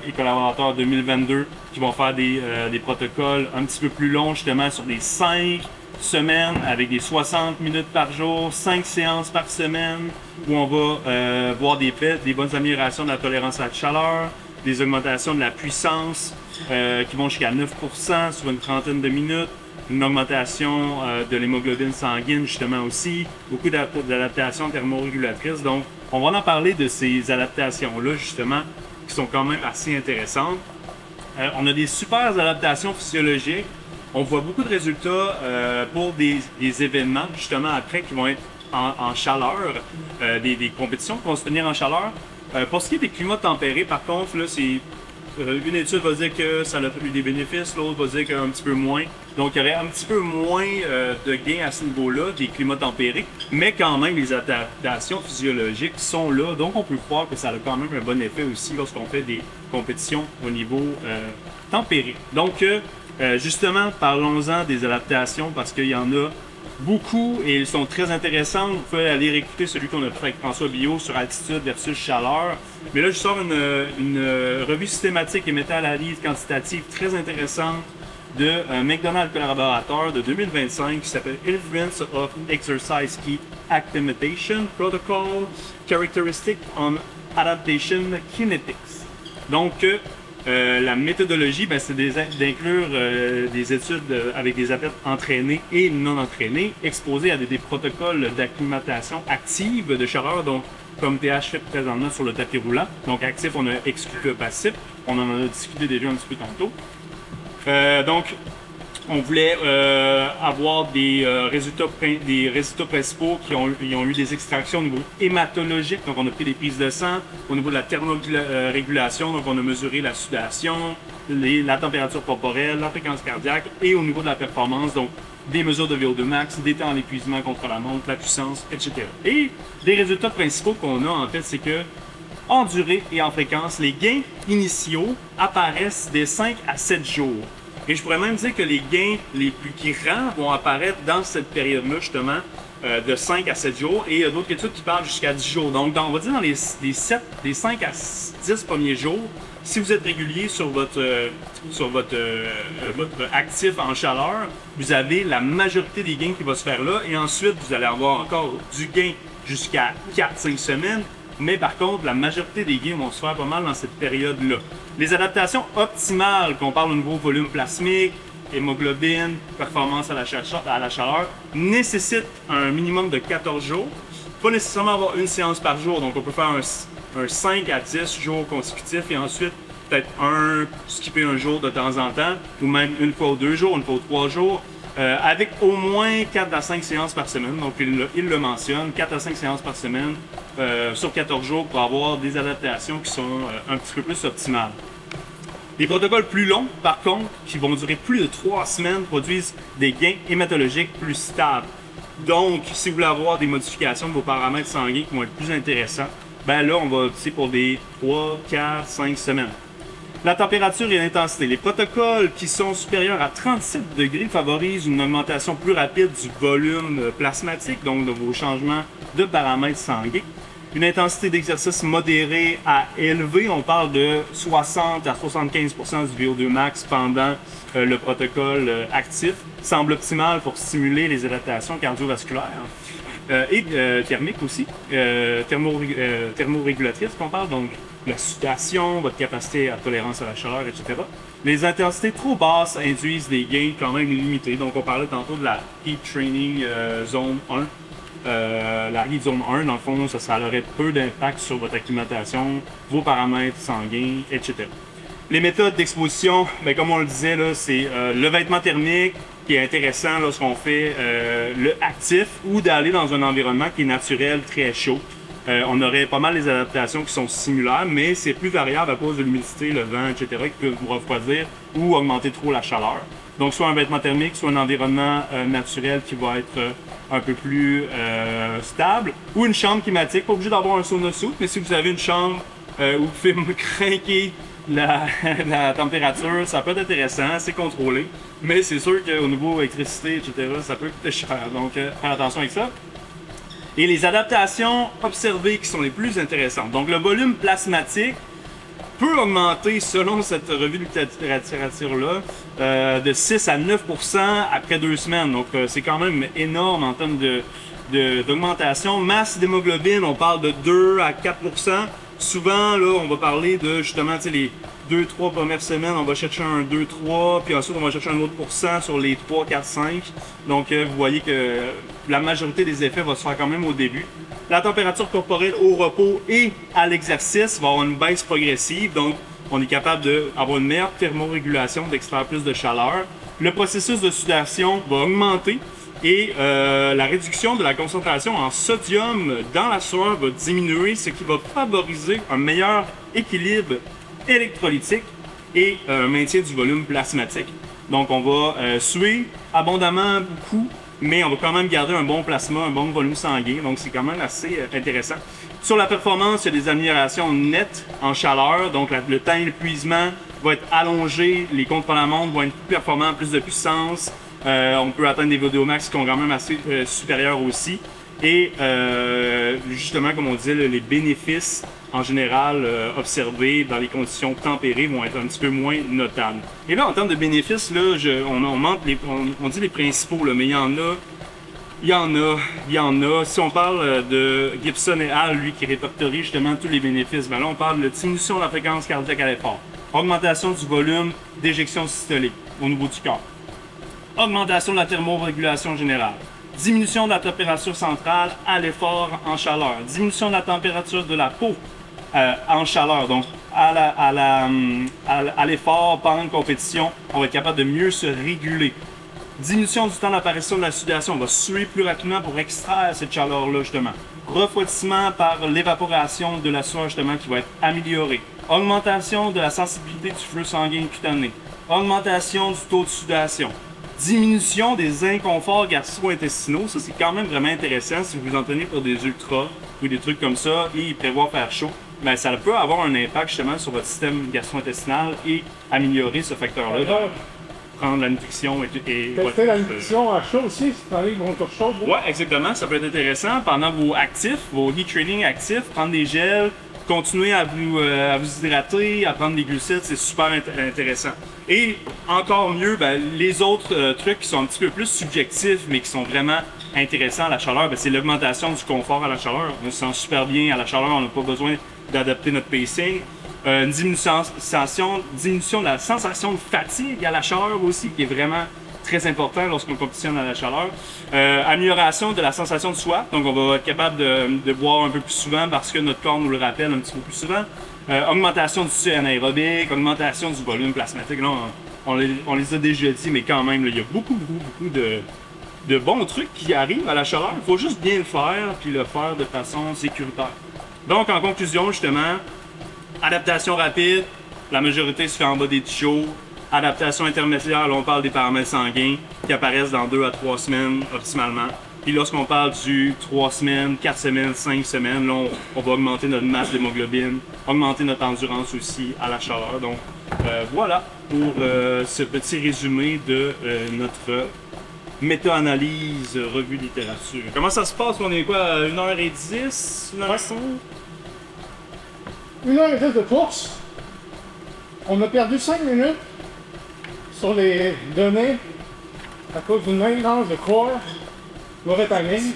et collaborateurs 2022 qui vont faire des protocoles un petit peu plus longs justement sur des 5 semaines avec des 60 minutes par jour, 5 séances par semaine où on va voir des bonnes améliorations de la tolérance à la chaleur, des augmentations de la puissance qui vont jusqu'à 9% sur une trentaine de minutes, une augmentation de l'hémoglobine sanguine justement aussi, beaucoup d'adaptations thermorégulatrices. Donc, on va en parler de ces adaptations-là justement qui sont quand même assez intéressantes. On a des super adaptations physiologiques. On voit beaucoup de résultats pour des événements justement après qui vont être en chaleur, des compétitions qui vont se tenir en chaleur. Pour ce qui est des climats tempérés, par contre, là, c'est une étude va dire que ça a eu des bénéfices, l'autre va dire qu'un petit peu moins. Donc, il y aurait un petit peu moins de gains à ce niveau-là, des climats tempérés, mais quand même, les adaptations physiologiques sont là. Donc, on peut croire que ça a quand même un bon effet aussi lorsqu'on fait des compétitions au niveau tempéré. Donc, justement, parlons-en des adaptations parce qu'il y en a beaucoup et ils sont très intéressants. Vous pouvez aller réécouter celui qu'on a fait avec François Billot sur altitude versus chaleur. Mais là, je sors une revue systématique et méta-analyse quantitative très intéressante de McDonald collaborateur de 2025 qui s'appelle Influence of Exercise Key Acclimatation Protocol Characteristic on Adaptation Kinetics. Donc, la méthodologie, ben, c'est d'inclure des études avec des athlètes entraînés et non entraînés, exposés à des protocoles d'acclimatation active de chaleur, donc comme PH fait présentement sur le tapis roulant. Donc actif, on a exclu le passif. On en a discuté déjà un petit peu tantôt. Donc, on voulait avoir des résultats principaux qui ont eu des extractions au niveau hématologique. Donc, on a pris des prises de sang au niveau de la thermorégulation. Donc, on a mesuré la sudation, la température corporelle, la fréquence cardiaque et au niveau de la performance. Donc, des mesures de VO2 max, des temps d'épuisement contre la montre, la puissance, etc. Et des résultats principaux qu'on a, en fait, c'est que en durée et en fréquence, les gains initiaux apparaissent des 5 à 7 jours. Et je pourrais même dire que les gains les plus grands vont apparaître dans cette période-là, justement, de 5 à 7 jours et il y a d'autres études qui parlent jusqu'à 10 jours. Donc, on va dire dans les 5 à 10 premiers jours, si vous êtes régulier sur votre actif en chaleur, vous avez la majorité des gains qui va se faire là et ensuite vous allez avoir encore du gain jusqu'à 4-5 semaines. Mais par contre, la majorité des gains vont se faire pas mal dans cette période-là. Les adaptations optimales, qu'on parle au niveau volume plasmique, hémoglobine, performance à la chaleur, nécessitent un minimum de 14 jours. Pas nécessairement avoir une séance par jour, donc on peut faire un 5 à 10 jours consécutifs et ensuite peut-être skipper un jour de temps en temps, ou même une fois ou 2 jours, une fois ou 3 jours, avec au moins 4 à 5 séances par semaine. Donc il le mentionne, 4 à 5 séances par semaine sur 14 jours pour avoir des adaptations qui sont un petit peu plus optimales. Les protocoles plus longs, par contre, qui vont durer plus de 3 semaines, produisent des gains hématologiques plus stables. Donc, si vous voulez avoir des modifications de vos paramètres sanguins qui vont être plus intéressants, ben là, on va opter pour des 3, 4, 5 semaines. La température et l'intensité. Les protocoles qui sont supérieurs à 37 degrés favorisent une augmentation plus rapide du volume plasmatique, donc de vos changements de paramètres sanguins. Une intensité d'exercice modérée à élevée, on parle de 60 à 75% du VO2 max pendant le protocole actif, semble optimal pour stimuler les adaptations cardiovasculaires et thermiques aussi, thermorégulatrices qu'on parle, donc la sudation, votre capacité à tolérance à la chaleur, etc. Les intensités trop basses induisent des gains quand même limités, donc on parlait tantôt de la Heat Training Zone 1. La Heat Zone 1, dans le fond, ça aurait peu d'impact sur votre acclimatation, vos paramètres sanguins, etc. Les méthodes d'exposition, ben, comme on le disait, c'est le vêtement thermique qui est intéressant lorsqu'on fait le actif ou d'aller dans un environnement qui est naturel, très chaud. On aurait pas mal les adaptations qui sont similaires, mais c'est plus variable à cause de l'humidité, le vent, etc., qui peut vous refroidir ou augmenter trop la chaleur. Donc, soit un vêtement thermique, soit un environnement naturel qui va être un peu plus stable, ou une chambre climatique. Pas obligé d'avoir un sauna suit, mais si vous avez une chambre où vous pouvez craquer la température, ça peut être intéressant, c'est contrôlé. Mais c'est sûr qu'au niveau électricité, etc., ça peut coûter cher. Donc, faire attention avec ça. Et les adaptations observées qui sont les plus intéressantes. Donc, le volume plasmatique peut augmenter, selon cette revue de littérature-là, de 6 à 9% après 2 semaines. Donc, c'est quand même énorme en termes d'augmentation. Masse d'hémoglobine, on parle de 2 à 4%. Souvent, là, on va parler de, justement, les 2-3 premières semaines, on va chercher un 2-3, puis ensuite, on va chercher un autre pourcent sur les 3, 4, 5. Donc, vous voyez que la majorité des effets va se faire quand même au début. La température corporelle au repos et à l'exercice va avoir une baisse progressive, donc on est capable d'avoir une meilleure thermorégulation, d'extraire plus de chaleur. Le processus de sudation va augmenter et la réduction de la concentration en sodium dans la sueur va diminuer, ce qui va favoriser un meilleur équilibre électrolytique et un maintien du volume plasmatique. Donc on va suer abondamment beaucoup, mais on va quand même garder un bon plasma, un bon volume sanguin, donc c'est quand même assez intéressant. Sur la performance, il y a des améliorations nettes en chaleur, donc le temps d'épuisement va être allongé, les contre-la-montre vont être plus performants, plus de puissance, on peut atteindre des VO2 max qui sont quand même assez supérieurs aussi. Et justement, comme on disait, les bénéfices en général observés dans les conditions tempérées vont être un petit peu moins notables. Et là, en termes de bénéfices, là, on dit les principaux, là, mais il y en a. Si on parle de Gibson et Hall, lui qui répertorie justement tous les bénéfices, ben là, on parle de diminution de la fréquence cardiaque à l'effort, augmentation du volume d'éjection systolique au niveau du corps, augmentation de la thermorégulation générale, diminution de la température centrale à l'effort en chaleur, diminution de la température de la peau en chaleur. Donc, à l'effort pendant une compétition, on va être capable de mieux se réguler. Diminution du temps d'apparition de la sudation, on va suer plus rapidement pour extraire cette chaleur-là, justement. Refroidissement par l'évaporation de la sueur, justement, qui va être améliorée. Augmentation de la sensibilité du flux sanguin cutané. Augmentation du taux de sudation. Diminution des inconforts gastro-intestinaux, ça c'est quand même vraiment intéressant si vous vous entraînez pour des ultras ou des trucs comme ça et prévoir faire chaud, ben ça peut avoir un impact justement sur votre système gastro-intestinal et améliorer ce facteur-là. prendre la nutrition et Tester la nutrition à chaud aussi, si tu prends les contours chaudes. Ouais, exactement. Ça peut être intéressant pendant vos actifs, vos heat training actifs, prendre des gels, continuer à vous hydrater, à prendre des glucides, c'est super intéressant. Et encore mieux, ben, les autres trucs qui sont un petit peu plus subjectifs, mais qui sont vraiment intéressants à la chaleur, ben, c'est l'augmentation du confort à la chaleur. On se sent super bien à la chaleur, on n'a pas besoin d'adapter notre pacing. Une diminution de la sensation de fatigue à la chaleur aussi, qui est vraiment très important lorsqu'on compétitionne à la chaleur. Amélioration de la sensation de soif, donc on va être capable de boire un peu plus souvent parce que notre corps nous le rappelle un petit peu plus souvent. Augmentation du sucre anaérobique, augmentation du volume plasmatique. Là, on les a déjà dit, mais quand même, là, il y a beaucoup de bons trucs qui arrivent à la chaleur. Il faut juste bien le faire, puis le faire de façon sécuritaire. Donc, en conclusion, justement, adaptation rapide, la majorité se fait en bas des chauds. Adaptation intermédiaire, là, on parle des paramètres sanguins qui apparaissent dans 2 à 3 semaines optimalement. Puis lorsqu'on parle du 3 semaines, 4 semaines, 5 semaines, là, on va augmenter notre masse d'hémoglobine, augmenter notre endurance aussi à la chaleur. Donc voilà pour ce petit résumé de notre méta-analyse revue littérature. Comment ça se passe? On est quoi? À 1h10? 1h05? 1h10 de course. On a perdu 5 minutes sur les données à cause d'une maintenance de corps. Mauvais timing.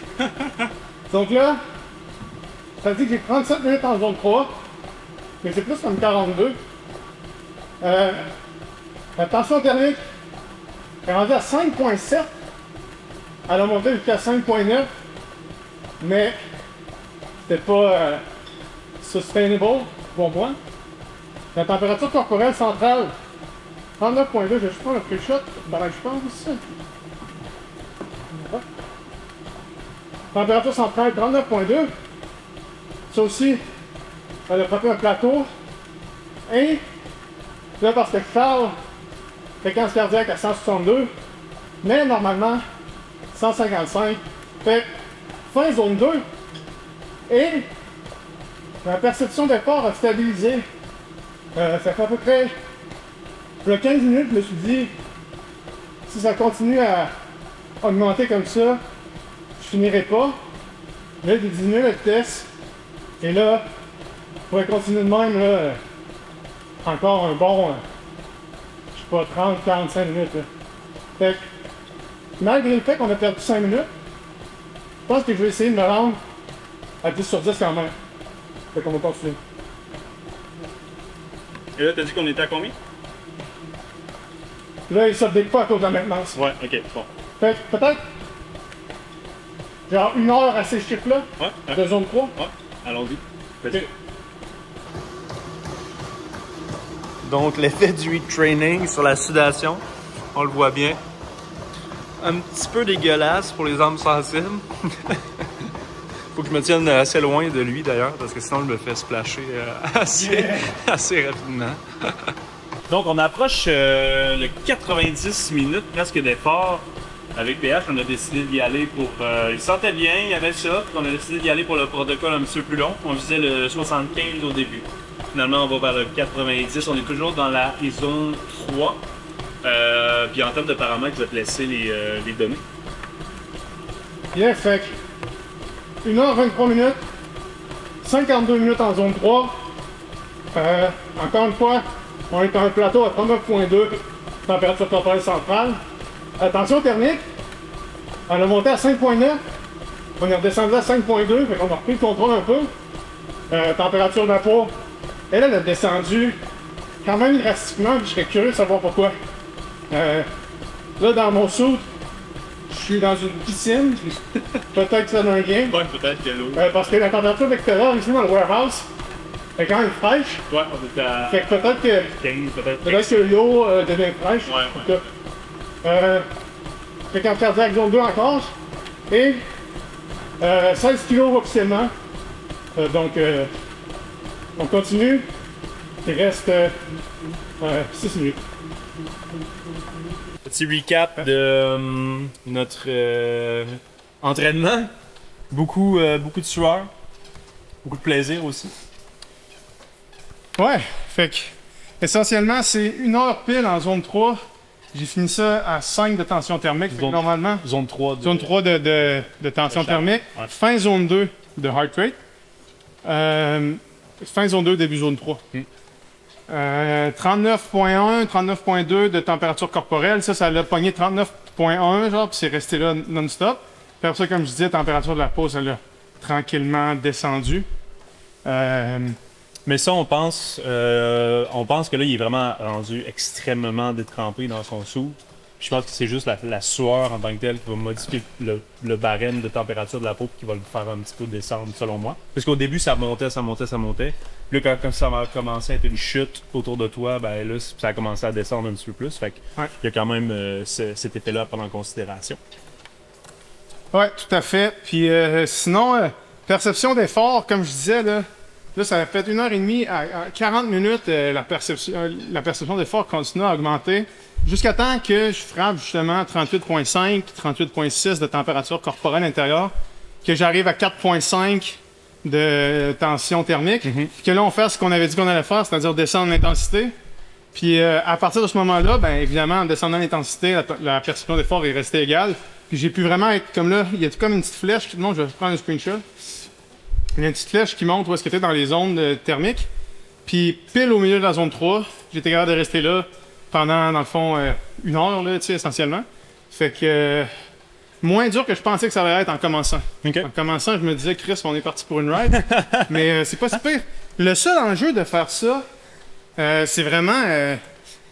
Donc là, ça dit que j'ai 37 minutes en zone 3, mais c'est plus comme 42. La tension thermique est rendue à 5.7. Elle a monté jusqu'à 5.9, mais c'était pas sustainable pour moi. La température corporelle centrale, 39.2, je vais juste prendre un free shot, ben je pense. Température centrale, 39.2. Ça aussi, elle a frappé un plateau. Et là, parce que Charles, fréquence cardiaque à 162, mais normalement, 155. Fait fin zone 2. Et la perception d'effort a stabilisé. Ça fait à peu près 15 minutes, je me suis dit, si ça continue à augmenter comme ça, je finirai pas. Là, j'ai diminué le test. Et là, je pourrais continuer de même, là, encore un bon, je sais pas, 30-45 minutes. Là. Fait que, malgré le fait qu'on a perdu 5 minutes, je pense que je vais essayer de me rendre à 10 sur 10 quand même. Fait qu'on va continuer. Et là, t'as dit qu'on était à combien? Là, il s'update pas à cause de la maintenance. Ouais, ok, bon. Fait que peut-être, genre 1 heure à ces chiffres-là, Ouais, de zone 3. Ouais, allons-y. Ok. Donc, l'effet du heat training sur la sudation, on le voit bien. Un petit peu dégueulasse pour les âmes sensibles. Faut que je me tienne assez loin de lui d'ailleurs, parce que sinon il me fait splasher assez rapidement. Donc, on approche le 90 minutes presque d'effort. Avec PH, on a décidé d'y aller pour... il sentait bien, il y avait ça, puis on a décidé d'y aller pour le protocole un petit peu plus long. On visait le 75 au début. Finalement, on va vers le 90. On est toujours dans la zone 3. Puis en termes de paramètres, je vais te laisser les données. Yes, fait que 1h23 minutes, 52 minutes en zone 3. Encore une fois, on est à un plateau à 39.2, température corporelle centrale. Tension thermique, elle a monté à 5.9. On est redescendu à 5.2, fait qu'on a repris le contrôle un peu. Température de la peau, elle a descendu quand même drastiquement, puis je serais curieux de savoir pourquoi. Là, dans mon suit, je suis dans une piscine. Peut-être que ça donne un gain. Ouais, peut-être que l'eau. Parce que la température vectorielle ici dans le warehouse est quand même fraîche. Ouais, on est à Fait que peut-être que 15, peut-être. peut-être que l'eau devient fraîche. Ouais, En tout cas, fréquence cardiaque zone 2 encore. Et 16 kg officiellement. Donc, on continue. Il reste 6 minutes. Petit recap de notre entraînement. Beaucoup de sueur. Beaucoup de plaisir aussi. Ouais, fait que essentiellement, c'est 1 heure pile en zone 3 J'ai fini ça à 5 de tension thermique. Fait que normalement, Zone 3. zone 3 de tension thermique. Ouais. Fin zone 2 de heart rate. Fin zone 2, début zone 3. 39.1, 39.2 de température corporelle. Ça l'a pogné 39.1, genre, puis c'est resté là non-stop. Puis après ça, comme je disais, température de la peau, ça l'a tranquillement descendu. Mais ça, on pense que là, il est vraiment rendu extrêmement détrempé dans son sou. Je pense que c'est juste la sueur en tant que telle qui va modifier le barème de température de la peau qui va le faire un petit peu descendre, selon moi. Parce qu'au début, ça montait. Puis là, quand ça a commencé à être une chute autour de toi, ben là, ça a commencé à descendre un petit peu plus. Fait qu'il y a quand même cet effet-là à prendre en considération. Ouais, tout à fait. Puis sinon, perception d'effort, comme je disais, là, ça a fait 1h30 à 40 minutes, la perception d'effort continue à augmenter. Jusqu'à temps que je frappe justement 38.5, 38.6 de température corporelle intérieure, que j'arrive à 4.5 de tension thermique, puis que là on fait ce qu'on avait dit qu'on allait faire, c'est-à-dire descendre l'intensité. Puis à partir de ce moment-là, ben évidemment, en descendant l'intensité, la perception d'effort est restée égale. Puis j'ai pu vraiment être comme là, il y a comme une petite flèche, non, je vais prendre un screenshot. Il y a une petite flèche qui montre où est-ce que tu es dans les zones thermiques. Puis pile au milieu de la zone 3, j'étais capable de rester là pendant, dans le fond, 1 heure, là, tu sais, essentiellement. Fait que moins dur que je pensais que ça allait être en commençant. Okay. En commençant, je me disais, Chris, on est parti pour une ride. Mais c'est pas si pire. Le seul enjeu de faire ça, c'est vraiment...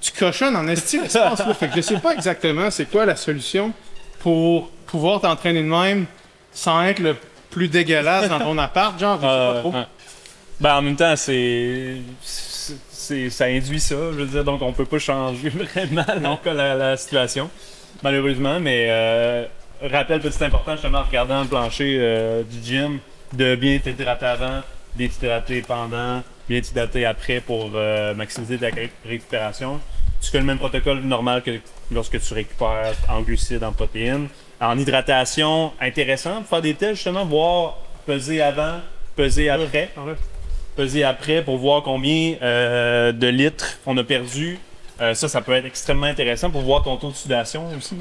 tu cochonnes en esti l'espace, là. Fait que je sais pas exactement c'est quoi la solution pour pouvoir t'entraîner de même sans être le plus dégueulasse dans ton appart, genre, je sais pas trop. Ben, en même temps, ça induit ça, je veux dire, donc on peut pas changer vraiment la situation, malheureusement, mais rappel petit important, justement, en regardant le plancher du gym, de bien t'hydrater avant, bien t'hydrater pendant, bien t'hydrater après pour maximiser ta récupération. Tu fais le même protocole normal que lorsque tu récupères en glucides, en protéines. En hydratation, intéressant pour faire des tests, justement, voir peser avant, peser après. Peser après pour voir combien de litres on a perdu. Ça peut être extrêmement intéressant pour voir ton taux de sudation aussi.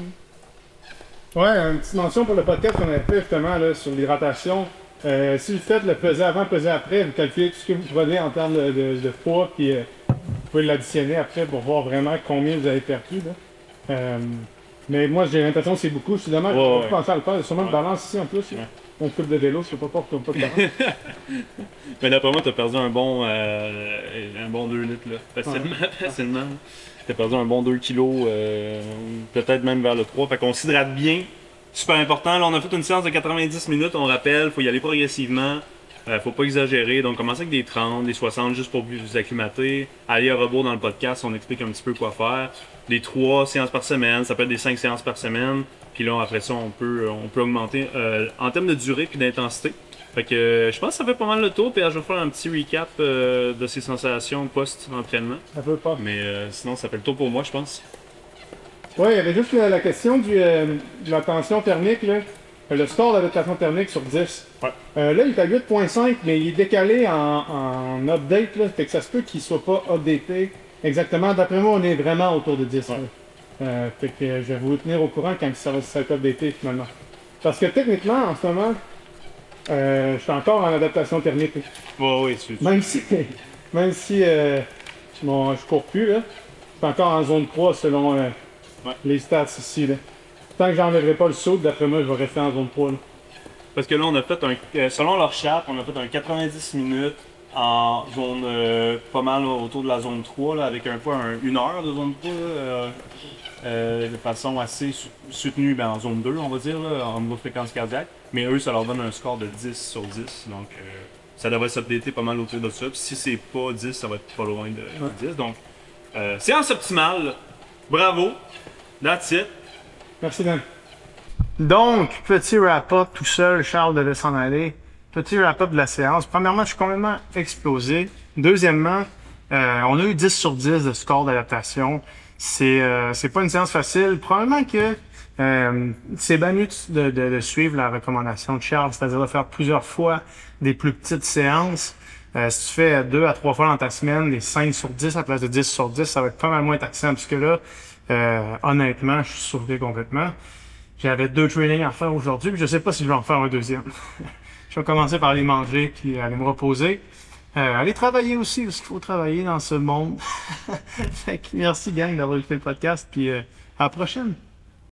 Ouais, une petite mention pour le podcast qu'on avait fait justement là, sur l'hydratation. Si vous faites le peser avant, peser après, vous calculez tout ce que vous prenez en termes de poids, puis vous pouvez l'additionner après pour voir vraiment combien vous avez perdu. Là. Mais moi, j'ai l'impression que c'est beaucoup. Je suis dommage, je peux penser à le faire. Il y a sûrement une balance ici en plus. On coupe de vélo, je sais pas pourquoi pas de balance. Mais d'après moi, tu as perdu un bon 2 litres, là, facilement. Tu as perdu un bon 2 kilos, peut-être même vers le 3. Fait qu'on s'hydrate bien. Super important. Là, on a fait une séance de 90 minutes, on rappelle, il faut y aller progressivement. Faut pas exagérer. Donc, commencer avec des 30, des 60 juste pour vous acclimater. Aller à rebours dans le podcast, on explique un petit peu quoi faire. Des 3 séances par semaine, ça peut être des 5 séances par semaine. Puis là, après ça, on peut augmenter en termes de durée puis d'intensité. Fait que je pense que ça fait pas mal le tour. Puis je vais faire un petit recap de ces sensations post-entraînement. Ça peut pas. Mais sinon, ça fait le tour pour moi, je pense. Ouais, il y avait juste la question de la tension thermique, là. Le score d'adaptation thermique sur 10. Ouais. Là, il est à 8.5, mais il est décalé en update, là. Fait que ça se peut qu'il soit pas updaté exactement. D'après moi, on est vraiment autour de 10. Ouais. Fait que je vais vous tenir au courant quand ça va être updaté finalement. Parce que techniquement, en ce moment, je suis encore en adaptation thermique. Oui, Même si je cours plus, là. Je suis encore en zone 3 selon les stats ici, là. Tant que j'enlèverai pas le saut, d'après moi, je vais rester en zone 3. Là. Parce que là, on a fait selon leur charte, on a fait un 90 minutes en zone pas mal autour de la zone 3, là, avec un peu 1 heure de zone 3, de façon assez soutenue en zone 2, on va dire, là, en niveau fréquence cardiaque. Mais eux, ça leur donne un score de 10 sur 10. Donc, ça devrait s'updater pas mal autour de ça. Puis si c'est pas 10, ça va être pas loin de 10. Donc, séance optimale. Bravo. That's it. Merci, Dan. Donc, petit wrap-up tout seul, Charles devait s'en aller. Petit wrap-up de la séance. Premièrement, je suis complètement explosé. Deuxièmement, on a eu 10 sur 10 de score d'adaptation. C'est pas une séance facile. Probablement que c'est bien mieux de suivre la recommandation de Charles, c'est-à-dire de faire plusieurs fois des plus petites séances. Si tu fais 2 à 3 fois dans ta semaine, des 5 sur 10 à la place de 10 sur 10, ça va être pas mal moins taxant, puisque là, Honnêtement, je suis sauvé complètement. J'avais 2 trainings à faire aujourd'hui, puis je sais pas si je vais en faire un deuxième. Je vais commencer par aller manger, puis aller me reposer. Aller travailler aussi, parce qu'il faut travailler dans ce monde. Fait que merci gang d'avoir écouté le podcast, puis à la prochaine.